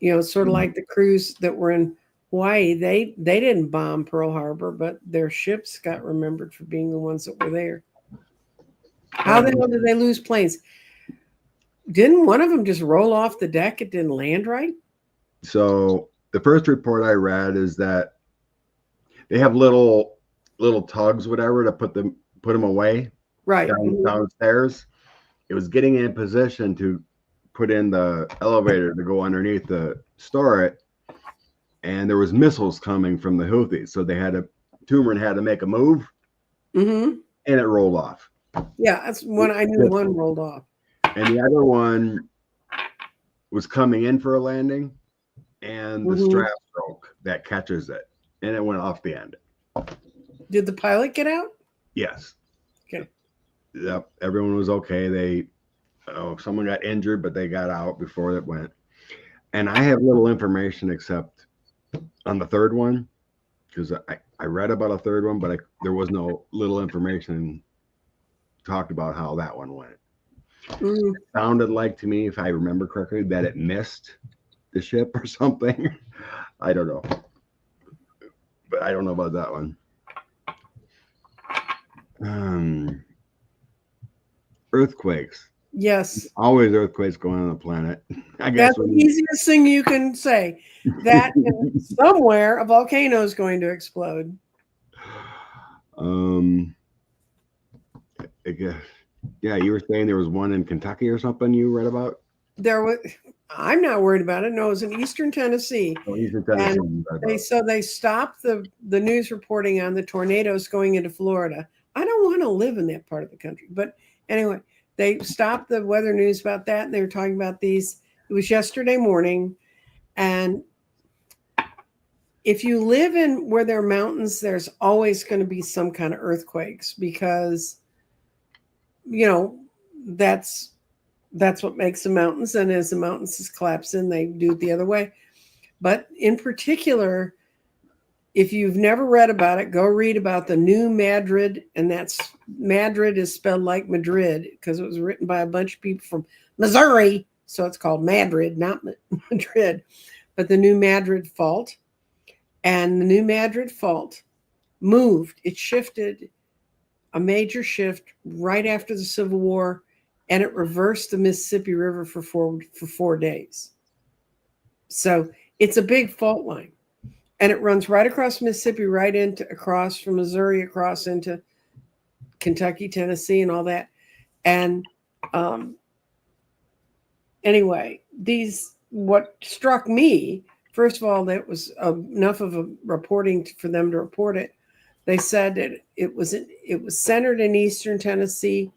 You know, sort of like the crews that were in Hawaii. They didn't bomb Pearl Harbor, but their ships got remembered for being the ones that were there. How the hell did they lose planes? Didn't one of them just roll off the deck? It didn't land right? So the first report I read is that they have little tugs, whatever, to put them away Right. downstairs. It was getting in position to put in the elevator to go underneath to store it, and there was missiles coming from the Houthis, so Tumerin had to make a move, and it rolled off. Yeah, that's one I knew. One rolled off, and the other one was coming in for a landing, and the strap broke that catches it, and it went off the end. Did the pilot get out? Yes. Okay. Yep. Everyone was okay. Someone got injured, but they got out before it went. And I have little information except on the third one, because I read about a third one, but there was no little information talked about how that one went. It sounded like to me, if I remember correctly, that it missed the ship or something. I don't know. But I don't know about that one. Earthquakes. Yes. Always earthquakes going on the planet. I guess that's the easiest thing you can say. That somewhere a volcano is going to explode. I guess. Yeah, you were saying there was one in Kentucky or something you read about? There was. I'm not worried about it. No, it was in Eastern Tennessee. Oh, Eastern Tennessee. And they stopped the news reporting on the tornadoes going into Florida. I don't want to live in that part of the country. But anyway, they stopped the weather news about that, and they were talking about these. It was yesterday morning. And if you live in where there are mountains, there's always going to be some kind of earthquakes because, you know, that's what makes the mountains. And as the mountains collapse in, they do it the other way. But in particular, if you've never read about it, go read about the New Madrid. And that's Madrid is spelled like Madrid because it was written by a bunch of people from Missouri. So it's called Madrid, not Madrid. But the New Madrid fault. And the New Madrid fault moved. It shifted, a major shift right after the Civil War. And it reversed the Mississippi River for 4 days. So it's a big fault line. And it runs right across Mississippi, across from Missouri, across into Kentucky, Tennessee, and all that. And anyway, what struck me, first of all, that was enough of a reporting for them to report it. They said that it was centered in Eastern Tennessee,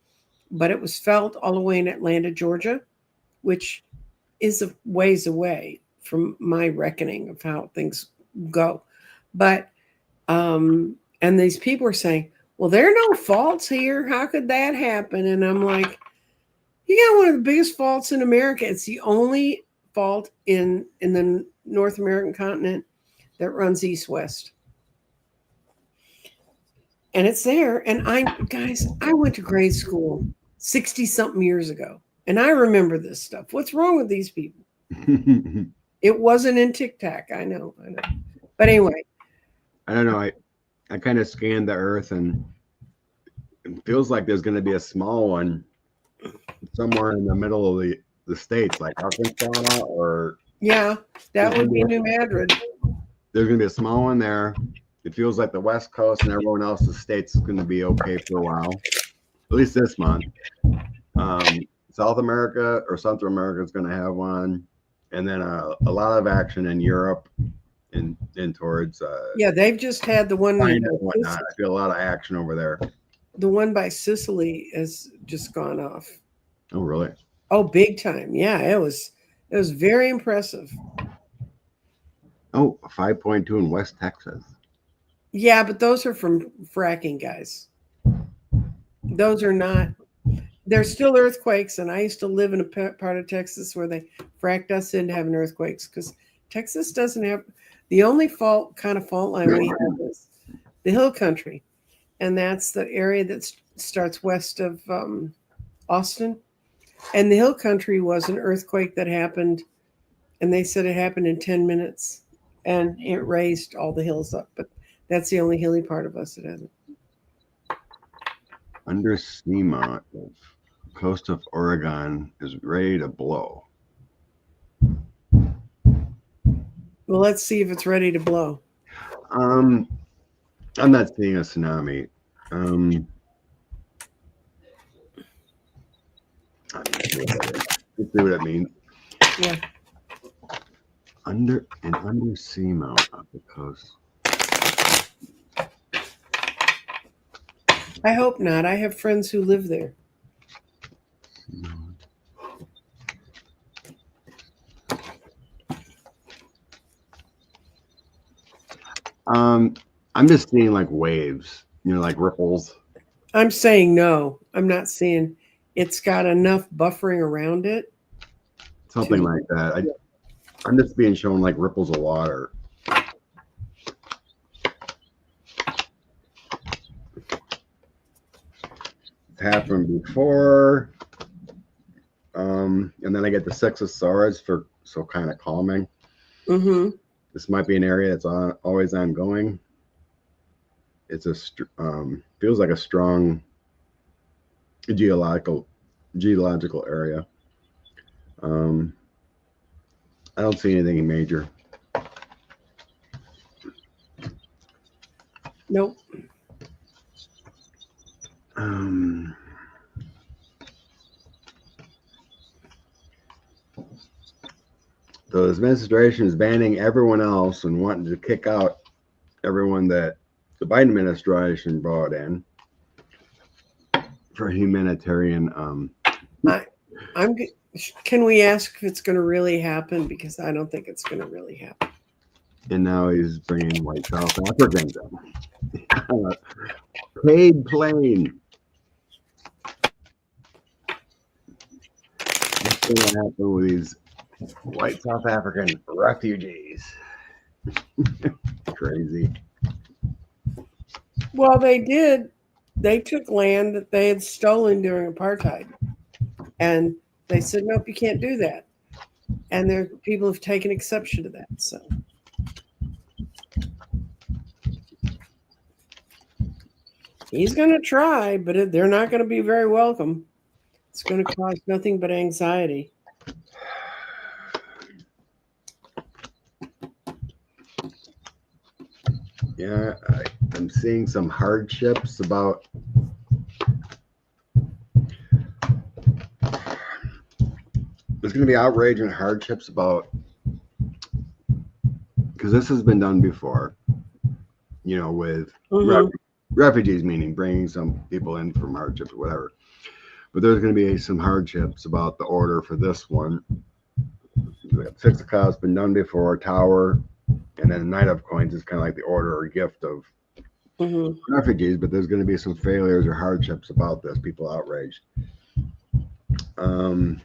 but it was felt all the way in Atlanta, Georgia, which is a ways away from my reckoning of how things go. But and these people are saying, well, there are no faults here. How could that happen? And I'm like, you got one of the biggest faults in America. It's the only fault in the North American continent that runs east-west. And it's there. And I went to grade school 60-something years ago. And I remember this stuff. What's wrong with these people? It wasn't in Tic Tac. I know. But anyway. I don't know. I kind of scanned the earth, and it feels like there's going to be a small one somewhere in the middle of the states, like Arkansas or... Yeah, that would be New Madrid. There's going to be a small one there. It feels like the West Coast and everyone else's states is going to be okay for a while, at least this month. South America or Central America is going to have one, and then a lot of action in Europe and towards yeah, they've just had the one. China and whatnot. I feel a lot of action over there. The one by Sicily has just gone off. Oh, really? Oh, big time! Yeah, it was very impressive. Oh, 5.2 in West Texas. Yeah, but those are from fracking, guys. Those are not. there's still earthquakes, and I used to live in a part of Texas where they fracked us into having earthquakes because Texas doesn't have the only fault line we have is the hill country, and that's the area that starts west of Austin. And the hill country was an earthquake that happened, and they said it happened in 10 minutes, and it raised all the hills up. But that's the only hilly part of us that hasn't. Under seamount of coast of Oregon is ready to blow. Well, let's see if it's ready to blow. I'm not seeing a tsunami. Let's see what it means. Yeah. Under seamount of the coast. I hope not. I have friends who live there. I'm just seeing like waves, like ripples. I'm saying no. I'm not seeing it's got enough buffering around it. Something like that. I'm just being shown like ripples of water. It's happened before. And then I get the Six of Swords so kind of calming. Mm-hmm. This might be an area that's always ongoing. It's feels like a strong geological area. I don't see anything major. Nope. The administration is banning everyone else and wanting to kick out everyone that the Biden administration brought in for humanitarian. Can we ask if it's going to really happen? Because I don't think it's going to really happen. And now he's bringing white South Africans in. Paid plane. What's going to happen with these white South African refugees? Crazy. Well, they did. They took land that they had stolen during apartheid. And they said, nope, you can't do that. And there people have taken exception to that. So he's going to try, but they're not going to be very welcome. It's going to cause nothing but anxiety. Yeah, I'm seeing some hardships about there's going to be outrage and hardships about, because this has been done before, with refugees, meaning bringing some people in from hardships or whatever. But there's going to be some hardships about the order for this one. Six of Cups been done before, Tower, and then Knight of Coins is kind of like the order or gift of refugees, but there's going to be some failures or hardships about this, people outraged. On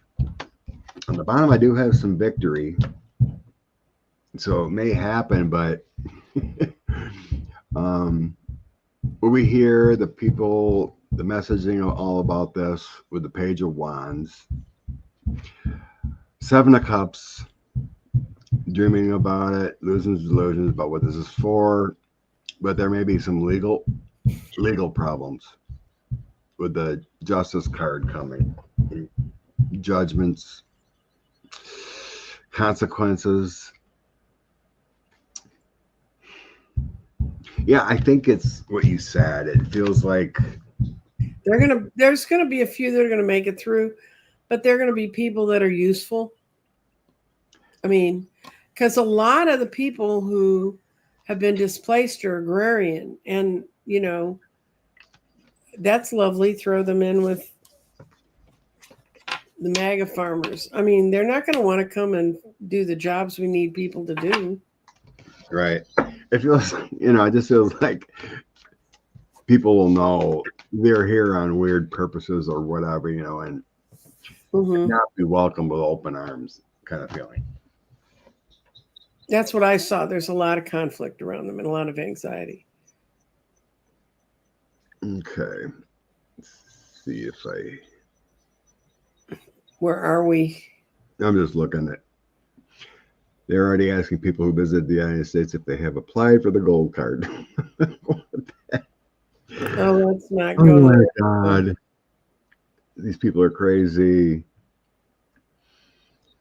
the bottom, I do have some victory. So it may happen, but when we hear the people, the messaging all about this with the Page of Wands, Seven of Cups, dreaming about it, losing delusions about what this is for, but there may be some legal problems with the Justice card coming, judgments, consequences. Yeah, I think it's what you said. It feels like there's gonna be a few that are gonna make it through, but they're gonna be people that are useful. I mean, because a lot of the people who have been displaced are agrarian, and that's lovely. Throw them in with the MAGA farmers. I mean, they're not going to want to come and do the jobs we need people to do. Right. It feels, it just feels like people will know they're here on weird purposes or whatever, and not be welcomed with open arms kind of feeling. That's what I saw. There's a lot of conflict around them and a lot of anxiety. Okay. Let's see if Where are we? I'm just looking at. They're already asking people who visit the United States if they have applied for the gold card. Oh, let's not Oh go my there. God. These people are crazy.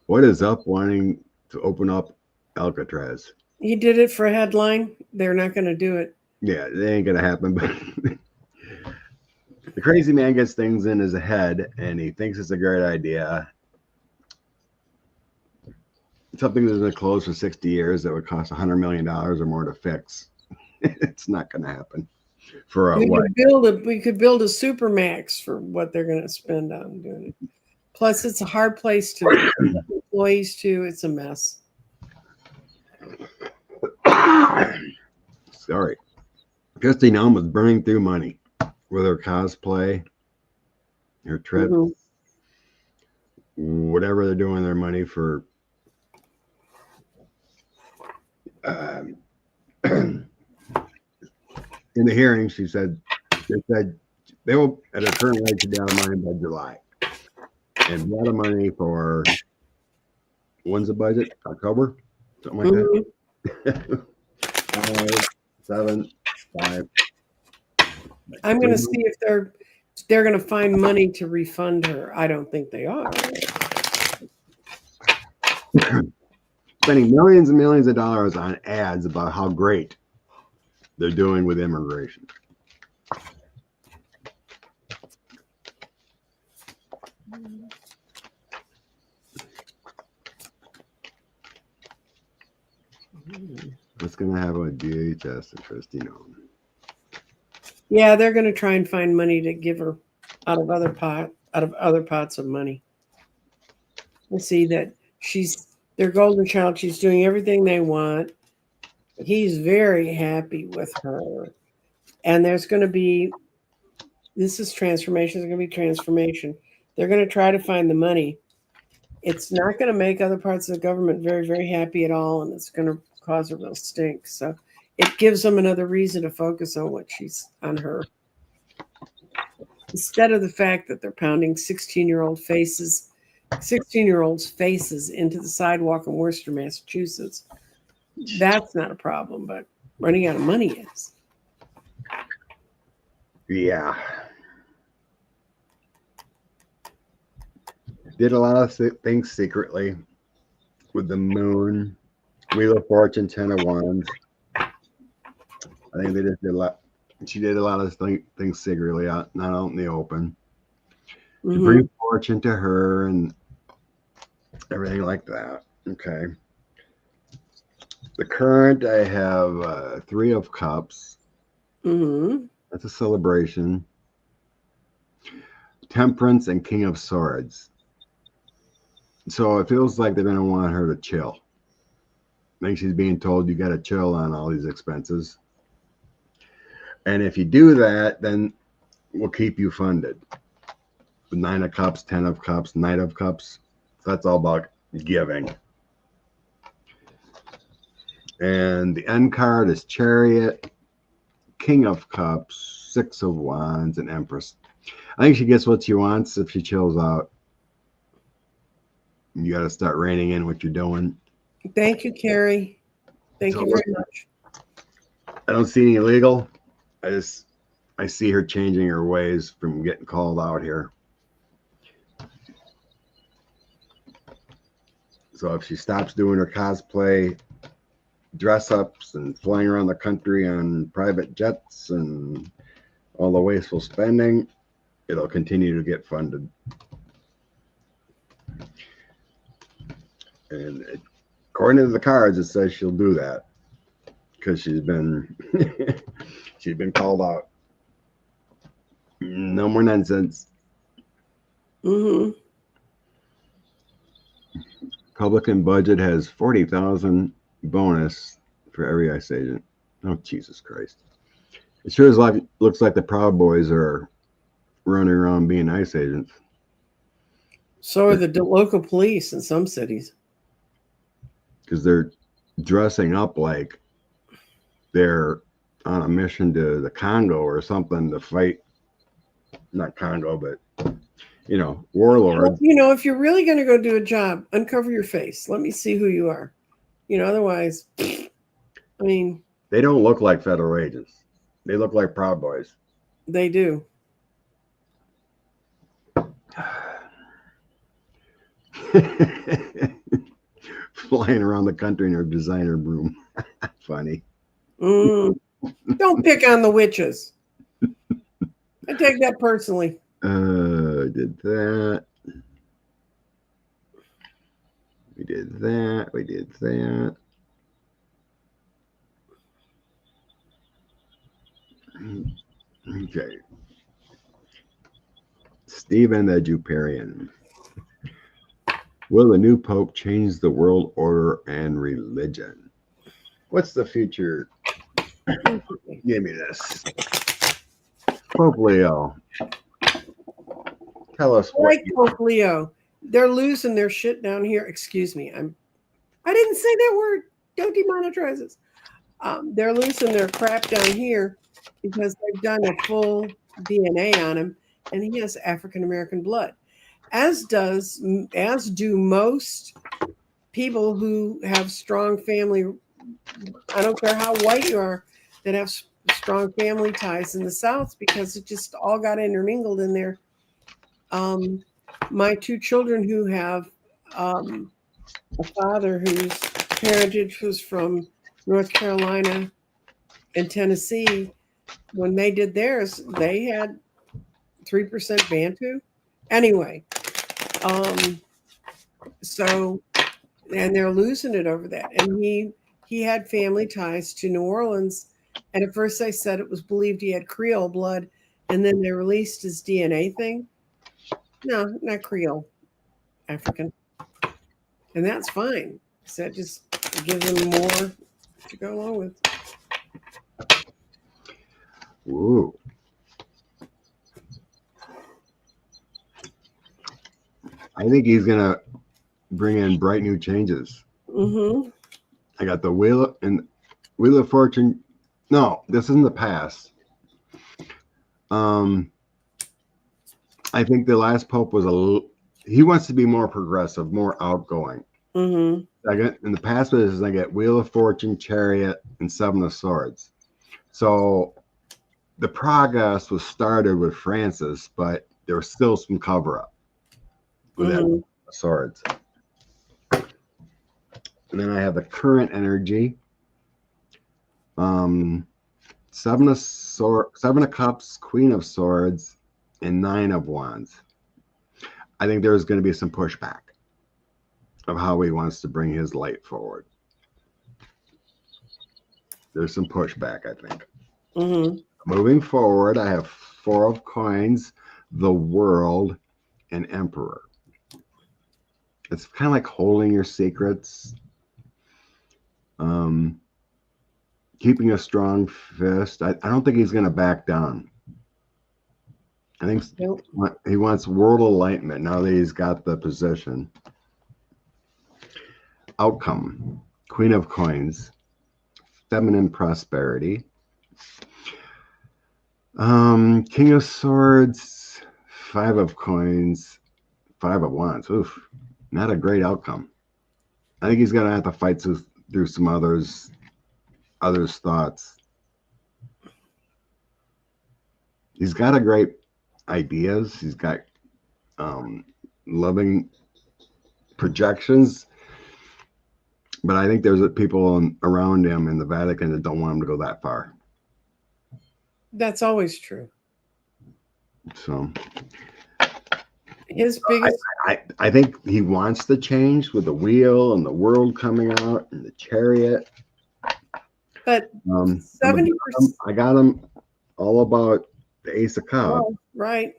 What is up wanting to open up Alcatraz? He did it for a headline. They're not going to do it. Yeah, it ain't going to happen. But the crazy man gets things in his head and he thinks it's a great idea. Something that's been closed for 60 years that would cost $100 million or more to fix. It's not going to happen. For we what? Could build a supermax for what they're going to spend on doing it. Plus, it's a hard place to get employees to. It's a mess. Sorry. Christine Elm was burning through money with her cosplay, her trip, whatever they're doing their money for. In the hearing, they said they will, at a current rate, should be out of money by July. And be out of money for, when's the budget? October? Something like that. 5, 7, 5. I'm going to see if they're going to find money to refund her. I don't think they are. Spending millions and millions of dollars on ads about how great they're doing with immigration. What's going to happen with DHS and Christine Owen? Yeah, they're going to try and find money to give her out of other pots of money. We'll see that she's their golden child. She's doing everything they want. He's very happy with her. And there's going to be, this is transformation. There's going to be transformation. They're going to try to find the money. It's not going to make other parts of the government very, very happy at all. And it's going to cause a real stink. So it gives them another reason to focus on her. Instead of the fact that they're pounding 16-year-olds' faces into the sidewalk in Worcester, Massachusetts. That's not a problem, but running out of money is. Yeah. Did a lot of things secretly with the moon, Wheel of Fortune, 10 of Wands. I think they just did a lot. She did a lot of things secretly, not out in the open. To bring fortune to her and everything like that. Okay. The current, I have 3 of Cups. That's a celebration. Temperance and King of Swords. So it feels like they're going to want her to chill. I think she's being told you got to chill on all these expenses. And if you do that, then we'll keep you funded. The 9 of Cups, 10 of Cups, Knight of Cups. So that's all about giving. And the end card is Chariot, King of Cups, 6 of Wands, and Empress. I think she gets what she wants if she chills out. You got to start reining in what you're doing. Thank you, Carrie. Thank you very much. I don't see any illegal. I see her changing her ways from getting called out here. So if she stops doing her cosplay dress ups and flying around the country on private jets and all the wasteful spending, it'll continue to get funded. And according to the cards, it says she'll do that because she's been she's been called out. No more nonsense. Republican budget has 40,000 bonus for every ICE agent. Oh, Jesus Christ. It sure looks like the Proud Boys are running around being ICE agents. So are the local police in some cities. Because they're dressing up like they're on a mission to the Congo or something to fight, not Congo, but, warlords. Well, if you're really going to go do a job, uncover your face. Let me see who you are. Otherwise, I mean. They don't look like federal agents. They look like Proud Boys. They do. Flying around the country in her designer broom. Funny. Don't pick on the witches. I take that personally. Did that. We did that. We did that. Okay. Stephen the Juperian. Will the new Pope change the world order and religion? What's the future? Give me this. Pope Leo. Tell us what. Like Pope Leo. They're losing their shit down here. Excuse me. I didn't say that word. Don't demonetize us. They're losing their crap down here because they've done a full DNA on him, and he has African American blood, as do most people who have strong family. I don't care how white you are, that have strong family ties in the South, because it just all got intermingled in there. My two children who have a father whose parentage was from North Carolina and Tennessee, when they did theirs, they had 3% Bantu. Anyway, so, and they're losing it over that. And he had family ties to New Orleans. And at first they said it was believed he had Creole blood. And then they released his DNA thing. No, not Creole, African. And that's fine. So that just gives them more to go along with. Ooh. I think he's going to bring in bright new changes. Mm-hmm. I got the Wheel of Fortune. No, this isn't the past. I think the last Pope was he wants to be more progressive, more outgoing. Mm-hmm. In the past, I get Wheel of Fortune, Chariot, and Seven of Swords. So the progress was started with Francis, but there was still some cover up with that swords. And then I have the current energy. Seven of Cups, Queen of Swords, and Nine of Wands. I think there's going to be some pushback of how he wants to bring his light forward. There's some pushback, I think. Mm-hmm. Moving forward, I have Four of Coins, the World, and Emperor. It's kind of like holding your secrets. Keeping a strong fist. I don't think he's going to back down. I think he wants world enlightenment now that he's got the position. Outcome. Queen of Coins. Feminine prosperity. King of Swords. Five of Coins. Five of Wands. Oof. Not a great outcome. I think he's going to have to fight through some others' thoughts. He's got a great ideas. He's got loving projections. But I think there's people around him in the Vatican that don't want him to go that far. That's always true. So his biggest. I think he wants the change with the wheel and the world coming out and the chariot. But 70%. I got him all about the Ace of Cups. Oh, right.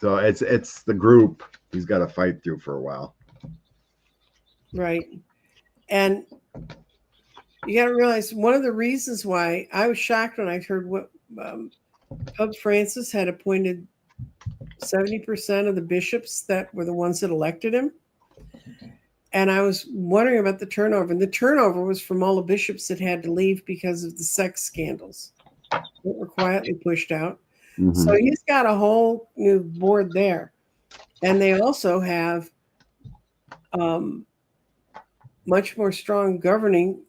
So it's the group he's got to fight through for a while. Right. And you got to realize one of the reasons why I was shocked when I heard what Pope Francis had appointed 70% of the bishops that were the ones that elected him. And I was wondering about the turnover. And the turnover was from all the bishops that had to leave because of the sex scandals that were quietly pushed out. Mm-hmm. So he's got a whole new board there. And they also have much more strong governing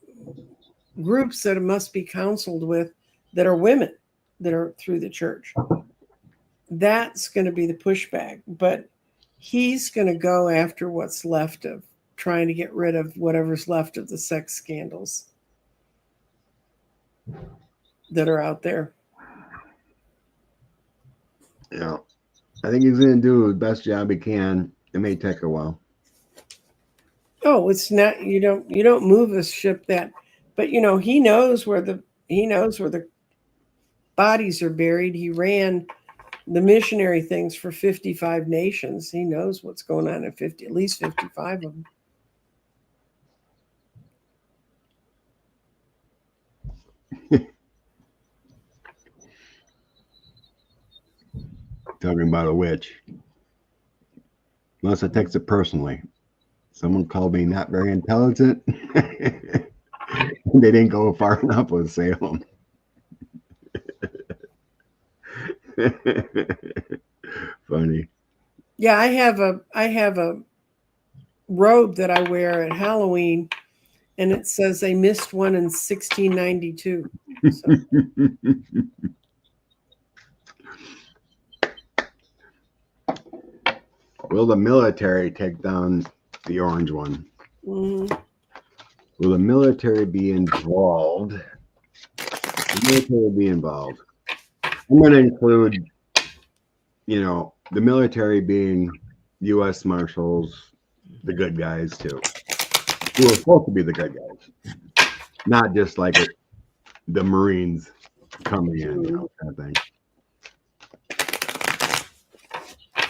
groups that must be counseled with that are women that are through the church. That's going to be the pushback. But he's going to go after what's left of trying to get rid of whatever's left of the sex scandals that are out there. Yeah. I think he's going to do the best job he can. It may take a while. Oh, it's not, you don't move a ship that, but he knows where the bodies are buried. He ran the missionary things for 55 nations. He knows what's going on in at least 55 of them. Talking about a witch. Unless it takes it personally. Someone called me not very intelligent. They didn't go far enough with Salem. Funny. Yeah, I have a robe that I wear at Halloween, and it says they missed one in 1692. So. Will the military take down the orange one? Mm-hmm. Will the military be involved? The military will be involved. I'm going to include, the military being U.S. Marshals, the good guys too, who are supposed to be the good guys, not just like the Marines coming in, kind of thing.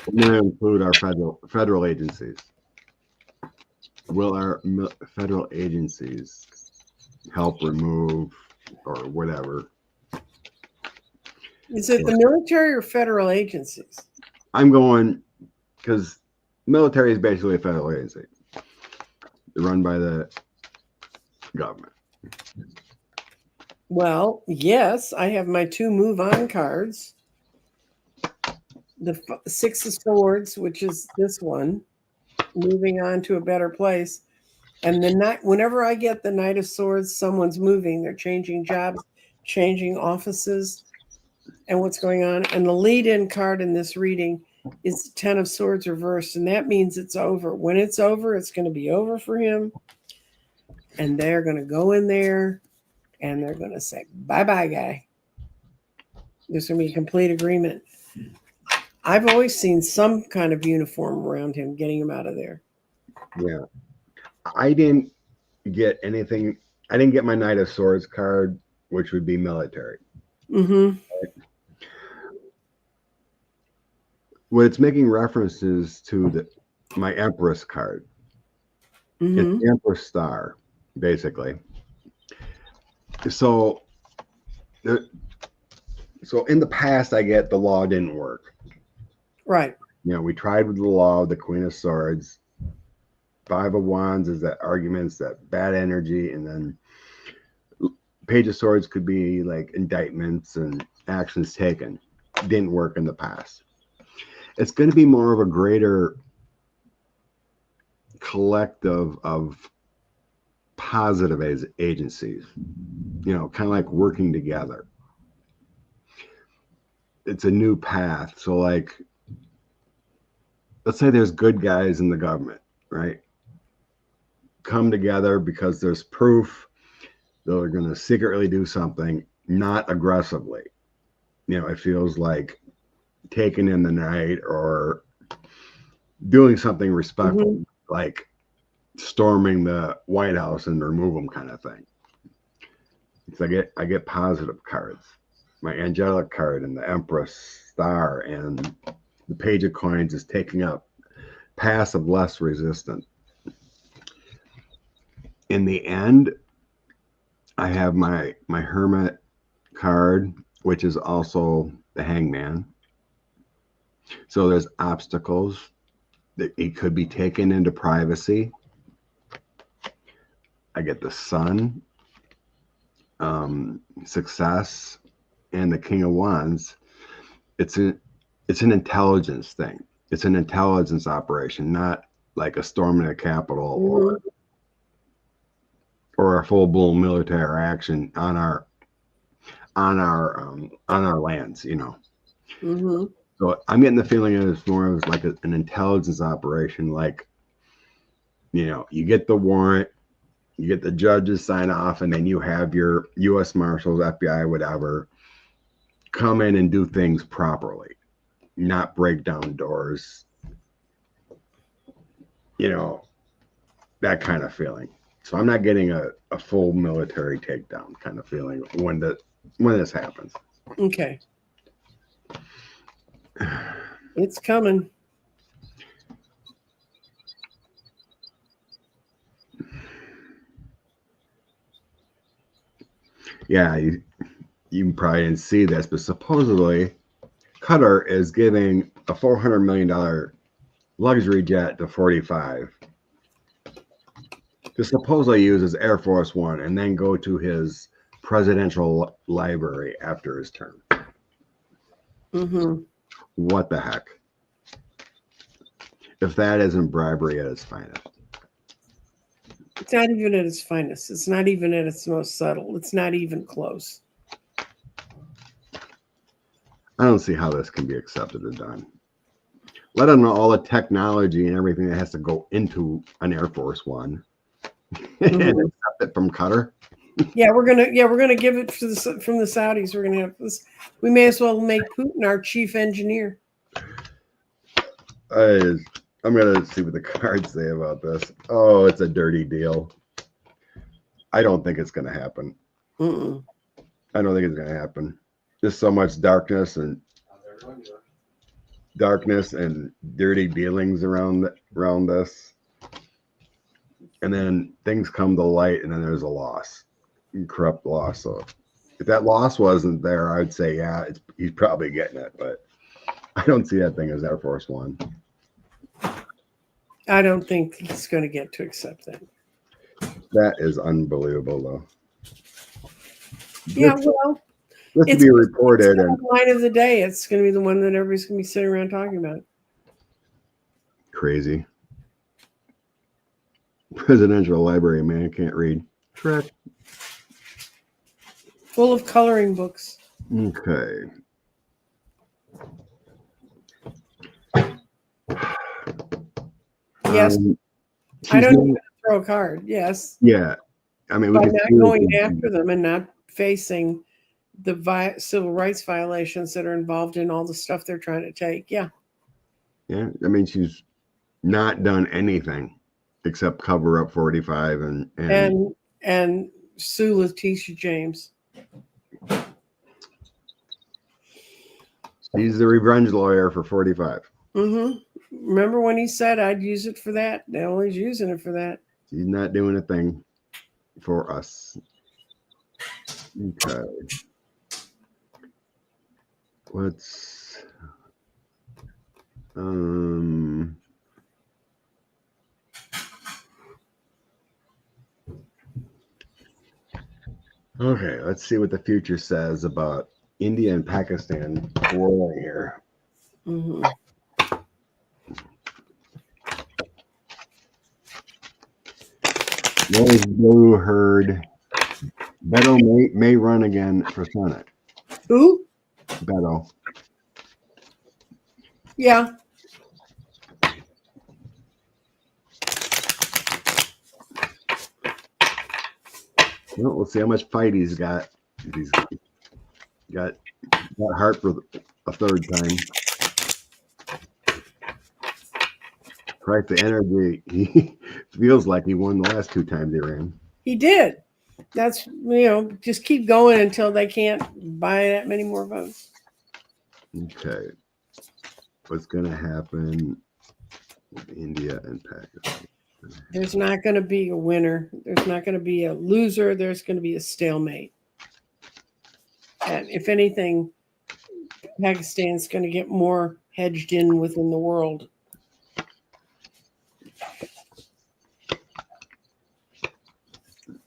I'm going to include our federal agencies. Will our federal agencies help remove or whatever? Is it the military or federal agencies? I'm going because military is basically a federal agency run by the government. Well, yes, I have my 2 move on cards. The 6 of Swords, which is this one, moving on to a better place. And whenever I get the Knight of Swords, someone's moving. They're changing jobs, changing offices, and what's going on. And the lead-in card in this reading is 10 of Swords reversed, and that means it's over. When it's over, it's going to be over for him. And they're going to go in there, and they're going to say, bye-bye, guy. There's going to be a complete agreement. I've always seen some kind of uniform around him, getting him out of there. Yeah. I didn't get anything. I didn't get my Knight of Swords card, which would be military. Mm-hmm. What it's making references to my Empress card. Mm-hmm. It's the Empress star, basically. So in the past, I get the law didn't work. Right. We tried with the law, the Queen of Swords. 5 of Wands is that arguments, that bad energy, and then Page of Swords could be like indictments and actions taken. Didn't work in the past. It's going to be more of a greater collective of positive agencies, kind of like working together. It's a new path. So like, let's say there's good guys in the government, right? Come together because there's proof they're going to secretly do something, not aggressively. It feels like taking in the night or doing something respectful, like storming the White House and remove them kind of thing. So I get positive cards. My angelic card and the Empress star and the Page of Coins is taking up passive, less resistant. In the end, I have my Hermit card, which is also the Hangman. So there's obstacles that it could be taken into privacy. I get the sun, success, and the King of Wands. It's an intelligence thing. It's an intelligence operation, not like a storming the Capitol or a full blown military action on our lands. You know. Mm-hmm. So I'm getting the feeling it's more of like an intelligence operation. Like, you know, you get the warrant, you get the judges sign off, and then you have your U.S. Marshals, FBI, whatever, come in and do things properly, not break down doors. You know, that kind of feeling. So I'm not getting a full military takedown kind of feeling when this happens. Okay. It's coming. Yeah, you probably didn't see this, but supposedly Qatar is giving a $400 million luxury jet to 45 to supposedly use as Air Force One and then go to his presidential library after his term. Mm-hmm. What the heck? If that isn't bribery at its finest. It's not even at its finest. It's not even at its most subtle. It's not even close. I don't see how this can be accepted or done. Let them know all the technology and everything that has to go into an Air Force One and accept it from Qatar. Yeah, we're gonna give it from the Saudis. We're gonna have this. We may as well make Putin our chief engineer. I'm gonna see what the cards say about this. Oh, it's a dirty deal. I don't think it's gonna happen. Mm-mm. I don't think it's gonna happen. There's so much darkness and dirty dealings around this, and then things come to light, and then there's a loss, corrupt loss. So if that loss wasn't there, I'd say yeah, he's probably getting it, but I don't see that thing as Air Force One. I don't think he's going to get to accept that. That is unbelievable, though. Yeah, well, this to be reported and line of the day. It's going to be the one that everybody's going to be sitting around talking about. Crazy. Presidential library, man, can't read. Correct. Full of coloring books. Okay. Yes. I don't even throw a card. Yes. Yeah. I mean, by not going after them and not facing the civil rights violations that are involved in all the stuff they're trying to take. Yeah. Yeah. I mean, she's not done anything except cover up 45 and sue Letitia James. She's the revenge lawyer for 45. Mm-hmm. Remember when he said I'd use it for that? Now he's using it for that. She's not doing a thing for us. Okay. Let's okay, let's see what the future says about India and Pakistan war here. Mm-hmm. Rose Blue heard Beto may run again for Senate. Who? Beto. Yeah. Well, we'll see how much fight he's got. He's got heart for a third time. Right, the energy. He feels like he won the last two times he ran. He did. That's, just keep going until they can't buy that many more votes. Okay. What's going to happen with India and Pakistan? There's not going to be a winner. There's not going to be a loser. There's going to be a stalemate. And if anything, Pakistan's going to get more hedged in within the world.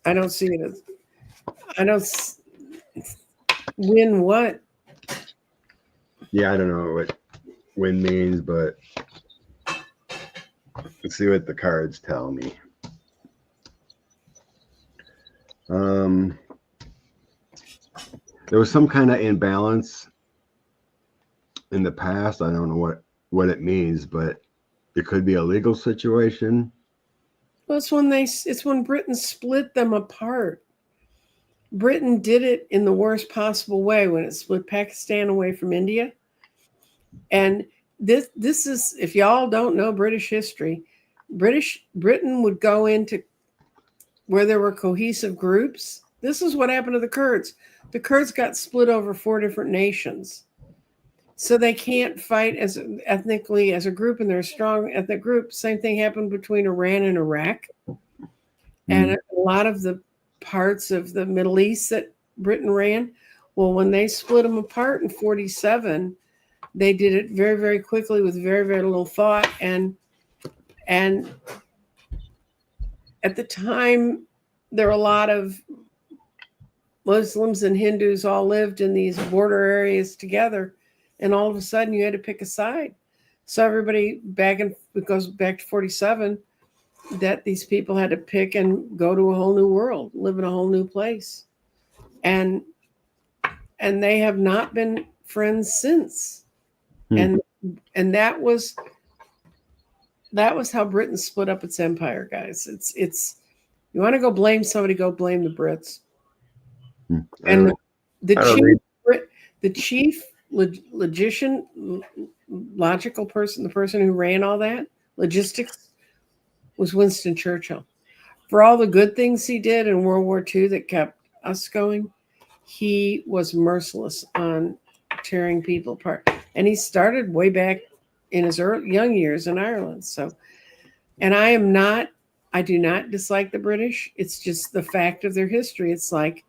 I don't see it as, I don't win what? Yeah, I don't know what win means, but let's see what the cards tell me. There was some kind of imbalance in the past. I don't know what it means, but it could be a legal situation. Well, it's when Britain split them apart. Britain did it in the worst possible way when it split Pakistan away from India. And this is, if y'all don't know British history, Britain would go into where there were cohesive groups. This is what happened to the Kurds. The Kurds got split over 4 different nations. So they can't fight as ethnically as a group, and they're a strong ethnic group. Same thing happened between Iran and Iraq. And a lot of the parts of the Middle East that Britain ran. Well, when they split them apart in 1947, they did it very, very quickly with very, very little thought. And at the time, there were a lot of Muslims and Hindus all lived in these border areas together. And all of a sudden, you had to pick a side. So everybody it goes back to 1947, that these people had to pick and go to a whole new world, live in a whole new place. And they have not been friends since. And that was how Britain split up its empire, guys. It's you want to go blame somebody, go blame the Brits. And the chief logical person, the person who ran all that logistics, was Winston Churchill. For all the good things he did in World War II that kept us going, he was merciless on tearing people apart. And he started way back in his young years in Ireland. So, and I do not dislike the British. It's just the fact of their history. It's like,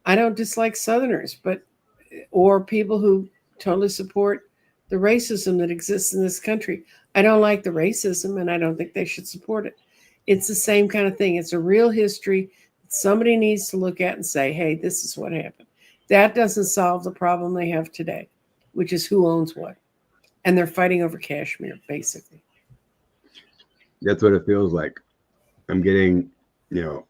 I don't dislike Southerners, or people who totally support the racism that exists in this country. I don't like the racism, and I don't think they should support it. It's the same kind of thing. It's a real history that somebody needs to look at and say, hey, this is what happened. That doesn't solve the problem they have today, which is who owns what. And they're fighting over Kashmir, basically. That's what it feels like. I'm getting, a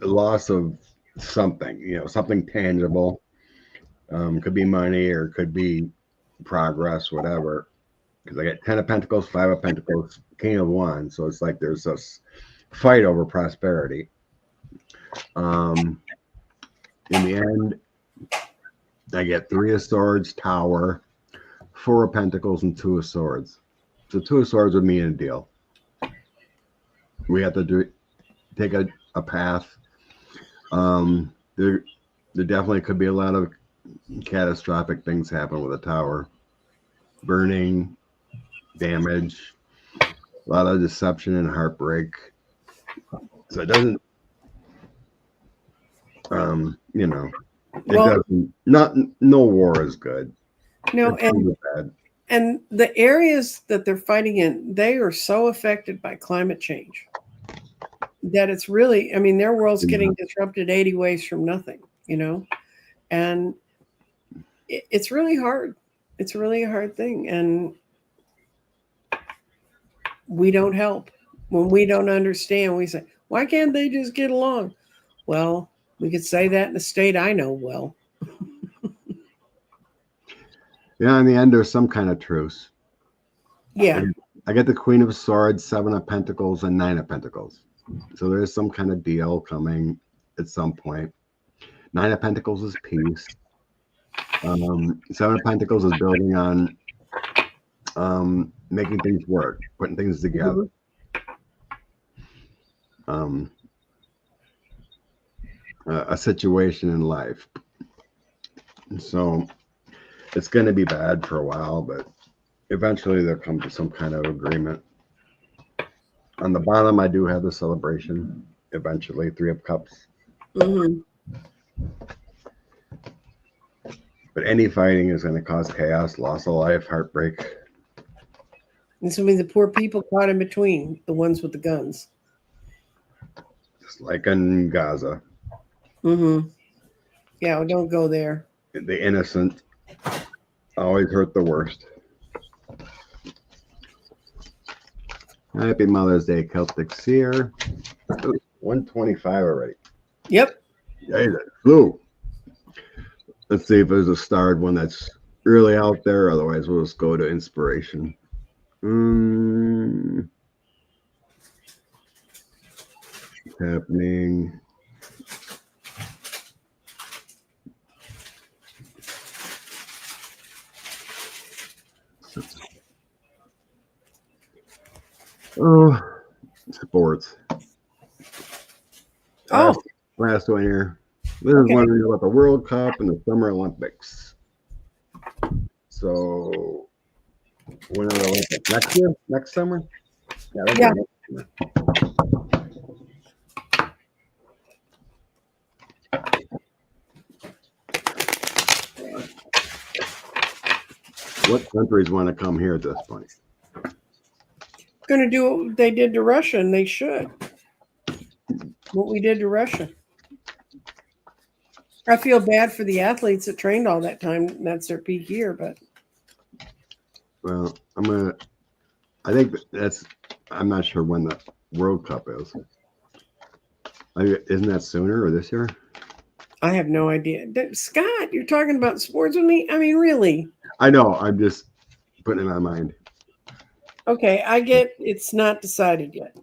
loss of something, something tangible. Could be money or could be progress, whatever. Because I get 10 of Pentacles, 5 of Pentacles, King of Wands. So it's like there's this fight over prosperity. In the end, I get 3 of Swords, Tower, 4 of Pentacles, and 2 of Swords. So 2 of Swords would mean a deal. We have to take a path. There definitely could be a lot of catastrophic things happen with a tower. Burning, damage, a lot of deception and heartbreak. So it doesn't, no war is good. No, and the areas that they're fighting in, they are so affected by climate change that it's really, their world's getting disrupted 80 ways from nothing, and it's really hard. It's really a hard thing. And we don't help. When we don't understand, we say, why can't they just get along? Well, we could say that in a state I know well. Yeah, in the end, there's some kind of truce. Yeah. I get the Queen of Swords, 7 of Pentacles, and 9 of Pentacles. So there's some kind of deal coming at some point. 9 of Pentacles is peace. 7 of Pentacles is building on making things work, putting things together. A situation in life. So it's going to be bad for a while, but eventually they'll come to some kind of agreement. On the bottom, I do have the celebration. Eventually, 3 of Cups. But any fighting is going to cause chaos, loss of life, heartbreak. This will be the poor people caught in between, the ones with the guns. Just like in Gaza. Mm-hmm. Yeah, well, don't go there. The innocent always hurt the worst. Happy Mother's Day, Celtic Seer. Ooh, 125 already. Yep. Yeah, it flew. Let's see if there's a starred one that's really out there. Otherwise, we'll just go to inspiration. Happening. Oh, sports. Oh, Last one here. This is one about the World Cup and the Summer Olympics. So, when are the Olympics? Next year? Next summer? Yeah. What countries want to come here at this point? Going to do what they did to Russia, and they should. What we did to Russia. I feel bad for the athletes that trained all that time. That's their peak year, but. Well, I'm not sure when the World Cup is. Isn't that sooner or this year? I have no idea. Scott, you're talking about sports with me? I mean, really? I know. I'm just putting it in my mind. Okay, I get it's not decided yet.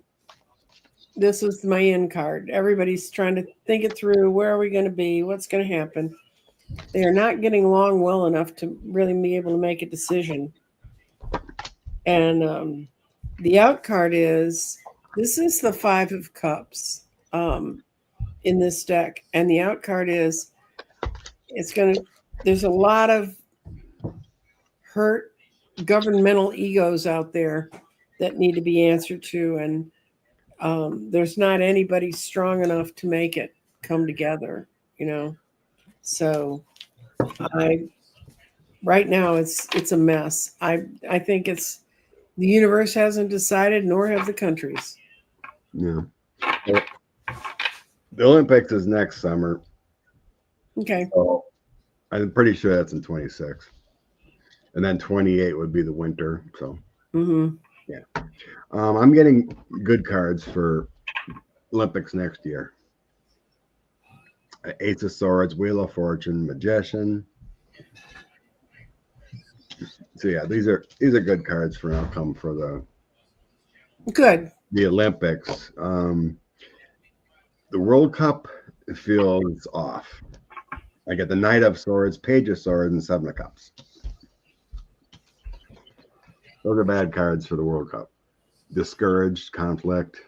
This was my end card. Everybody's trying to think it through. Where are we going to be? What's going to happen? They are not getting along well enough to really be able to make a decision. And the out card is, this is the 5 of Cups in this deck. And the out card is, there's a lot of hurt governmental egos out there that need to be answered to. And there's not anybody strong enough to make it come together, So right now it's a mess. I think it's the universe hasn't decided, nor have the countries. Yeah. Well, the Olympics is next summer. Okay. So I'm pretty sure that's in 26. And then 28 would be the winter. So yeah. I'm getting good cards for Olympics next year. Ace of Swords, Wheel of Fortune, Magician. So yeah, these are good cards for outcome for the Olympics. The World Cup feels off. I get the Knight of Swords, Page of Swords, and 7 of Cups. Those are bad cards for the World Cup. Discouraged, conflict.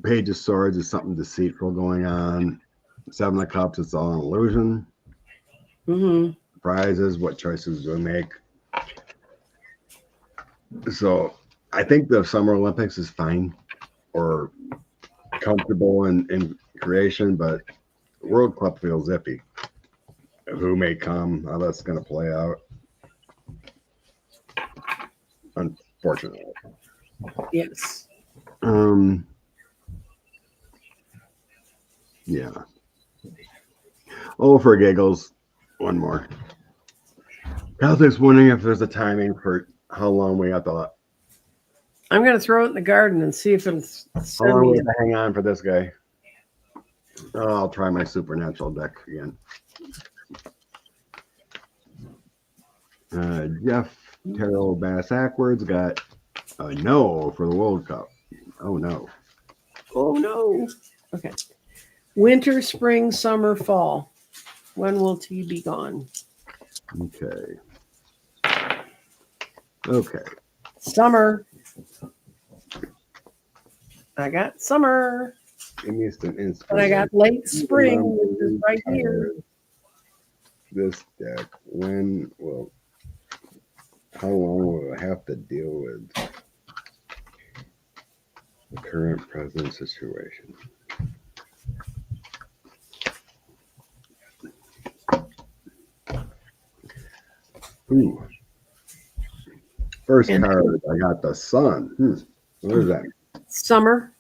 Page of Swords is something deceitful going on. 7 of Cups, it's all an illusion. Prizes, what choices do we make? So I think the Summer Olympics is fine or comfortable in creation, but the World Cup feels iffy. Who may come, how that's going to play out. Unfortunately. Yes. Yeah. Oh, for giggles, one more. Celtic's wondering if there's a timing for how long we have to. I'm going to throw it in the garden and see if it'll How long we have to hang on for this guy? Oh, I'll try my supernatural deck again. Jeff Terrell Bass Ackwards got a no for the World Cup. Oh no. Oh no. Okay. Winter, spring, summer, fall. When will tea be gone? Okay. Okay. Summer. I got summer. And I got late spring, which is right here. This deck, how long will I have to deal with the current present situation? Ooh. First And card, I got the sun. What is that? summer.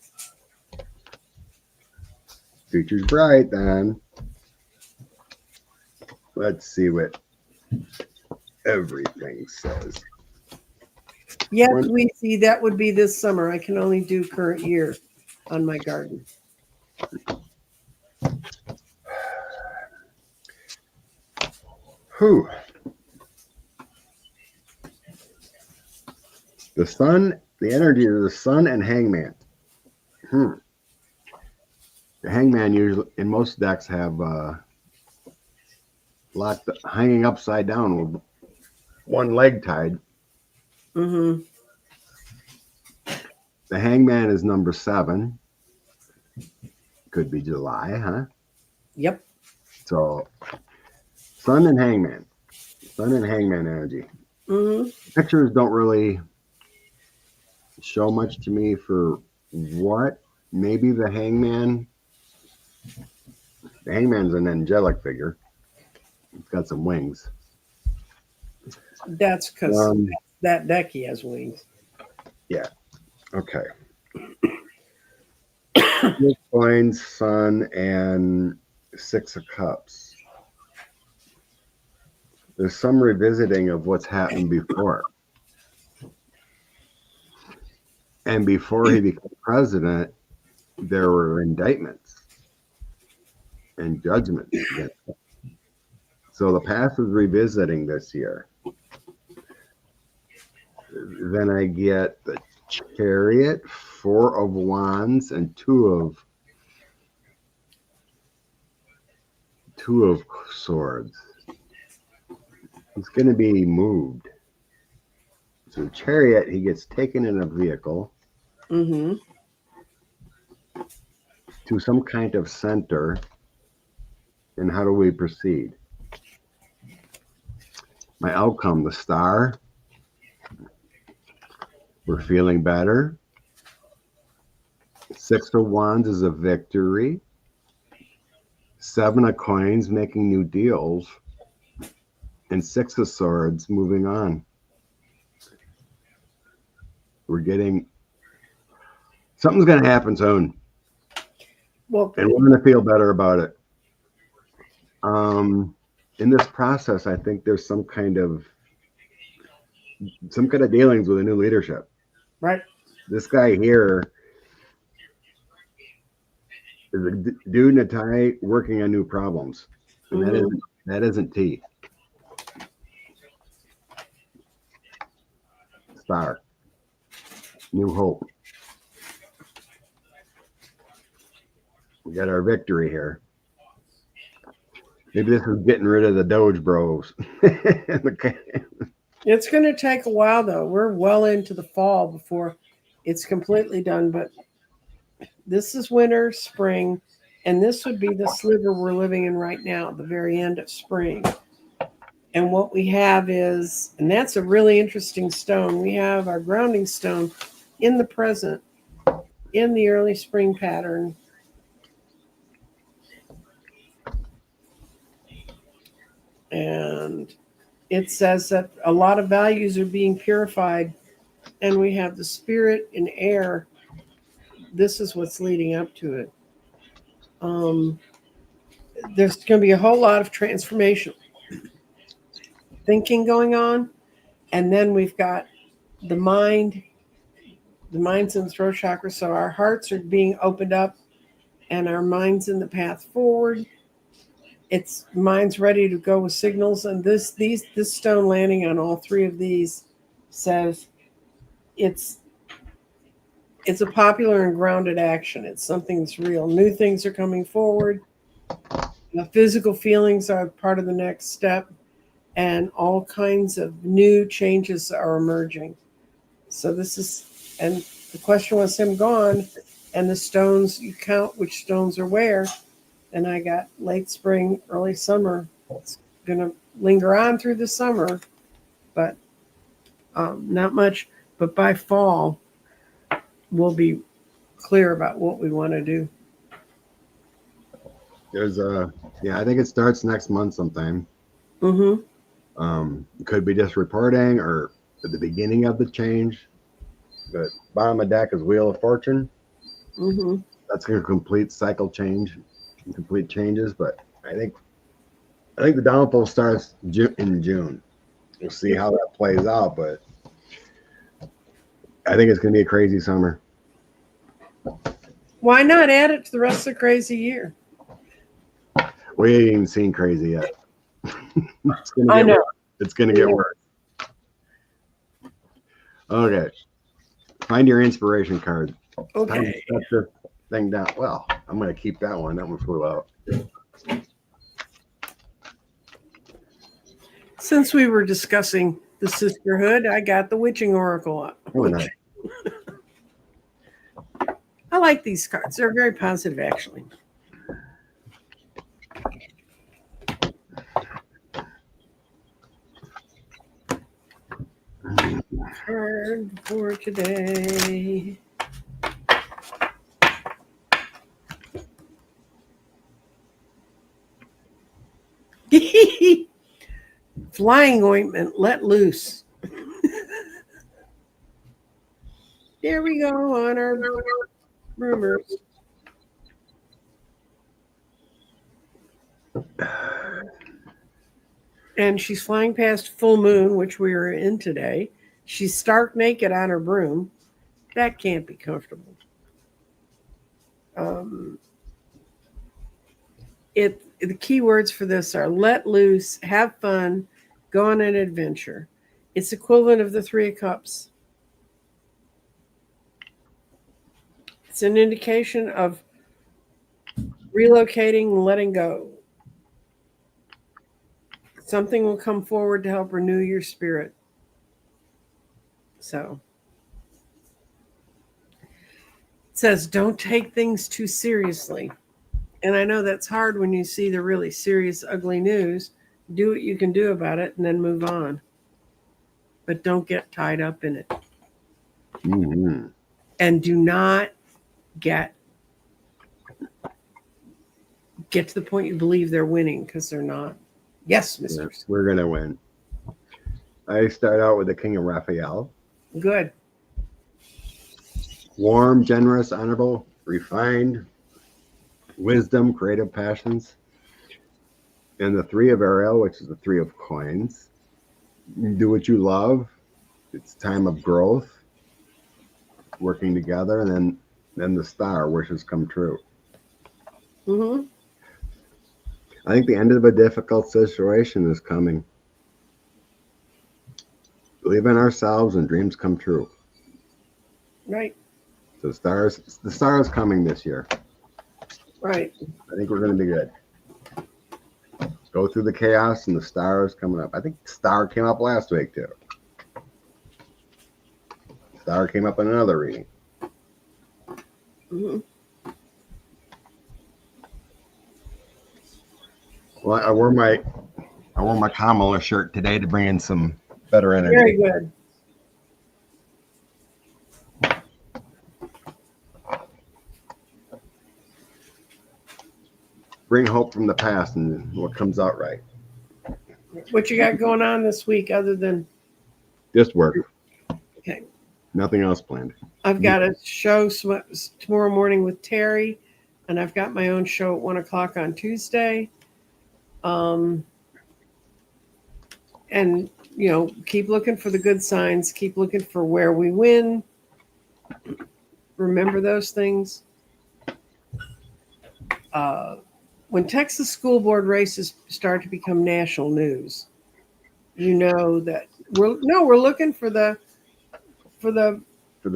Future's bright then. Let's see what everything says. Yes, we see that would be this summer. I can only do current year on my garden. Whew. The sun, the energy of the sun and hangman. The hangman usually in most decks have locked hanging upside down with one leg tied. Mm-hmm. The hangman is number 7. Could be July, huh? Yep. So sun and hangman energy. Mm-hmm. Pictures don't really show much to me for what. Maybe the hangman. The hangman's an angelic figure. It's got some wings. That's because that deck he has wings. Yeah. Okay. Coins, sun, and 6 of cups. There's some revisiting of what's happened before. And before he became president, there were indictments and judgments against him. So the past is revisiting this year. Then I get the Chariot, 4 of Wands, and 2 of Swords. It's going to be moved. So Chariot, he gets taken in a vehicle Mm-hmm. to some kind of center. And how do we proceed? My outcome, the Star. We're feeling better. 6 of Wands is a victory. 7 of Coins, making new deals. And 6 of Swords, moving on. We're getting... Something's going to happen soon. Well, and we're going to feel better about it. In this process, I think there's some kind of dealings with a new leadership. right. This guy here is a dude in a tie working on new problems. And that isn't tea. Star. New hope. We got our victory here. Maybe this is getting rid of the Doge Bros. It's going to take a while, though. We're well into the fall before it's completely done. But this is winter, spring, and this would be the sliver we're living in right now, the very end of spring. And what we have is, and that's a really interesting stone, we have our grounding stone in the present, in the early spring pattern. And it says that a lot of values are being purified, and we have the spirit in air. This is what's leading up to it. There's going to be a whole lot of transformation thinking going on, and then we've got the mind's in the throat chakra, so our hearts are being opened up, and our mind's in the path forward. Its mind's ready to go with signals, and this stone landing on all 3 of these says it's a popular and grounded action. It's something that's real. New things are coming forward. The physical feelings are part of the next step, and all kinds of new changes are emerging. So this is, and the question was him gone, and the stones, you count which stones are where, and I got late spring, early summer. It's going to linger on through the summer, but not much. But by fall, we'll be clear about what we want to do. There's I think it starts next month sometime. Mm-hmm. Could be just reporting or at the beginning of the change. The bottom of deck is Wheel of Fortune. Mm-hmm. That's going to complete cycle change, complete changes. But I think the downfall starts in June. We'll see how that plays out, but I think it's going to be a crazy summer. Why not add it to the rest of the crazy year? We ain't even seen crazy yet. I know. It's going to get worse. Okay. Find your inspiration card. Okay. Set the thing down. Well, I'm going to keep that one. That one flew out. Since we were discussing the sisterhood, I got the Witching Oracle up. Oh, nice. I like these cards. They're very positive, actually. Card for today. Flying ointment, let loose. There we go on our rumors. And she's flying past full moon, which we are in today. She's stark naked on her broom. That can't be comfortable. The key words for this are let loose, have fun, go on an adventure. It's equivalent of the Three of Cups. It's an indication of relocating and letting go. Something will come forward to help renew your spirit. So it says, don't take things too seriously. And I know that's hard when you see the really serious, ugly news. Do what you can do about it and then move on. But don't get tied up in it. Mm-hmm. And do not get to the point you believe they're winning, because they're not. Yes, Mr. Yeah, we're going to win. I start out with the King of Raphael. Good. Warm, generous, honorable, refined, wisdom, creative passions. And the Three of Ariel, which is the Three of Coins. Do what you love. It's time of growth, working together, and then the Star, wishes come true. Mm-hmm. I think the end of a difficult situation is coming. Believe in ourselves and dreams come true. Right. So the star is coming this year. Right. I think we're going to be good. Go through the chaos and the star is coming up. I think the star came up last week too. Star came up in another reading. Mm-hmm. Well, I wore my Kamala shirt today to bring in some better energy. Very good. Bring hope from the past and what comes out right. What you got going on this week other than Just work. Okay. Nothing else planned. I've got a show tomorrow morning with Terry, and I've got my own show at 1:00 on Tuesday. And keep looking for the good signs. Keep looking for where we win. Remember those things. When Texas school board races start to become national news, you know that we're looking for the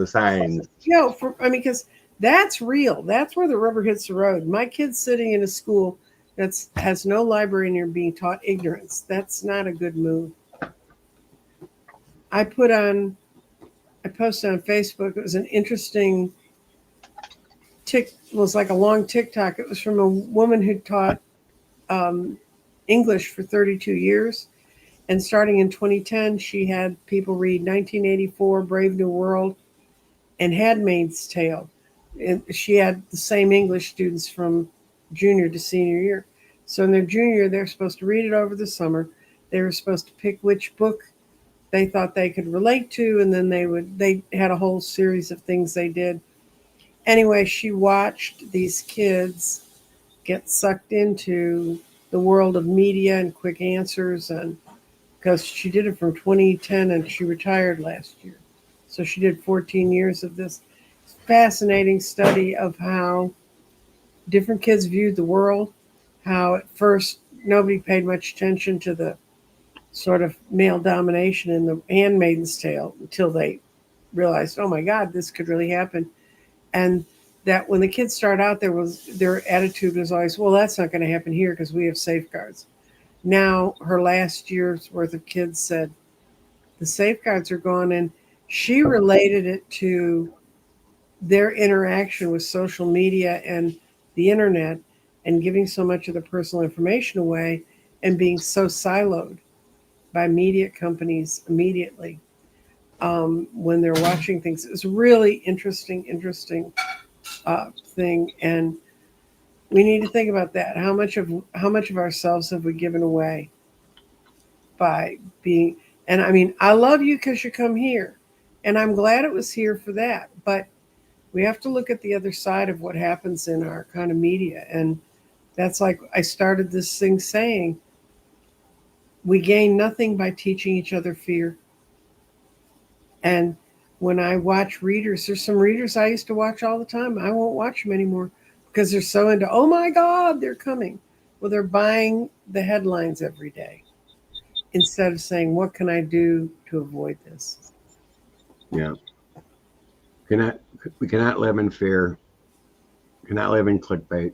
signs. Because that's real. That's where the rubber hits the road. My kid's sitting in a school that has no library and you're being taught ignorance. That's not a good move. I posted on Facebook. It was an interesting was like a long TikTok. It was from a woman who taught English for 32 years. And starting in 2010, she had people read 1984, Brave New World, and Handmaid's Tale. And she had the same English students from junior to senior year. So in their junior year, they're supposed to read it over the summer, They were supposed to pick which book they thought they could relate to, and then they had a whole series of things they did. Anyway, she watched these kids get sucked into the world of media and quick answers, and because she did it from 2010 and she retired last year. So she did 14 years of this fascinating study of how different kids viewed the world, how at first nobody paid much attention to the sort of male domination in the Handmaid's Tale until they realized, oh my God, this could really happen. And that when the kids start out, their attitude was always, well, that's not going to happen here because we have safeguards. Now her last year's worth of kids said the safeguards are gone, and she related it to their interaction with social media and the internet and giving so much of the personal information away and being so siloed by media companies immediately when they're watching things. It's really interesting thing, and we need to think about that. How much of ourselves have we given away by being? And I mean, I love you because you come here, and I'm glad it was here for that. But we have to look at the other side of what happens in our kind of media, and that's like I started this thing saying, we gain nothing by teaching each other fear. And when I watch readers, there's some readers I used to watch all the time. I won't watch them anymore because they're so into, oh my God, they're coming. Well, they're buying the headlines every day instead of saying, what can I do to avoid this? Yeah. We cannot live in fear. We cannot live in clickbait.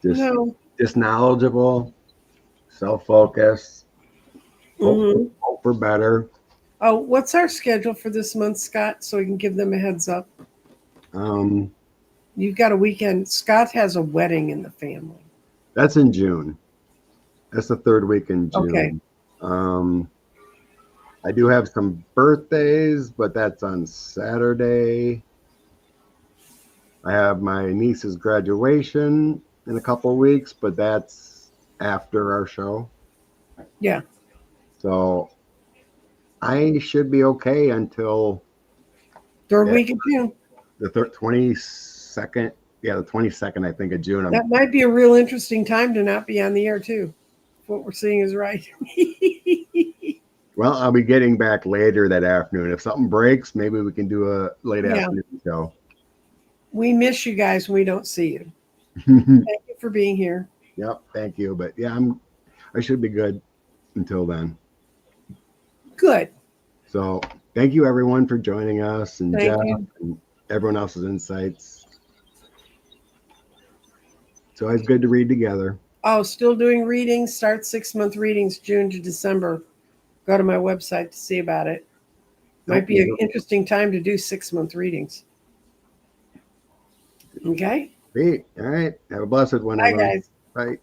Just knowledgeable, self-focused, hope for better. Oh, what's our schedule for this month, Scott, so we can give them a heads up? You've got a weekend. Scott has a wedding in the family. That's in June. That's the third week in June. Okay. I do have some birthdays, but that's on Saturday. I have my niece's graduation in a couple of weeks, but that's after our show. Yeah. So I should be okay until third week of June. The 22nd. Yeah, the 22nd, I think, of June. That might be a real interesting time to not be on the air, too. If what we're seeing is right. Well, I'll be getting back later that afternoon. If something breaks, maybe we can do a late afternoon show. We miss you guys when we don't see you. Thank you for being here. Yep, thank you. But yeah, I should be good until then. Good. So thank you everyone for joining us, and Jeff and everyone else's insights. It's always good to read together. Oh, still doing readings. Start 6-month readings, June to December. Go to my website to see about it. Might be an interesting time to do 6-month readings. Okay. Great. All right. Have a blessed one. Bye, guys. Bye.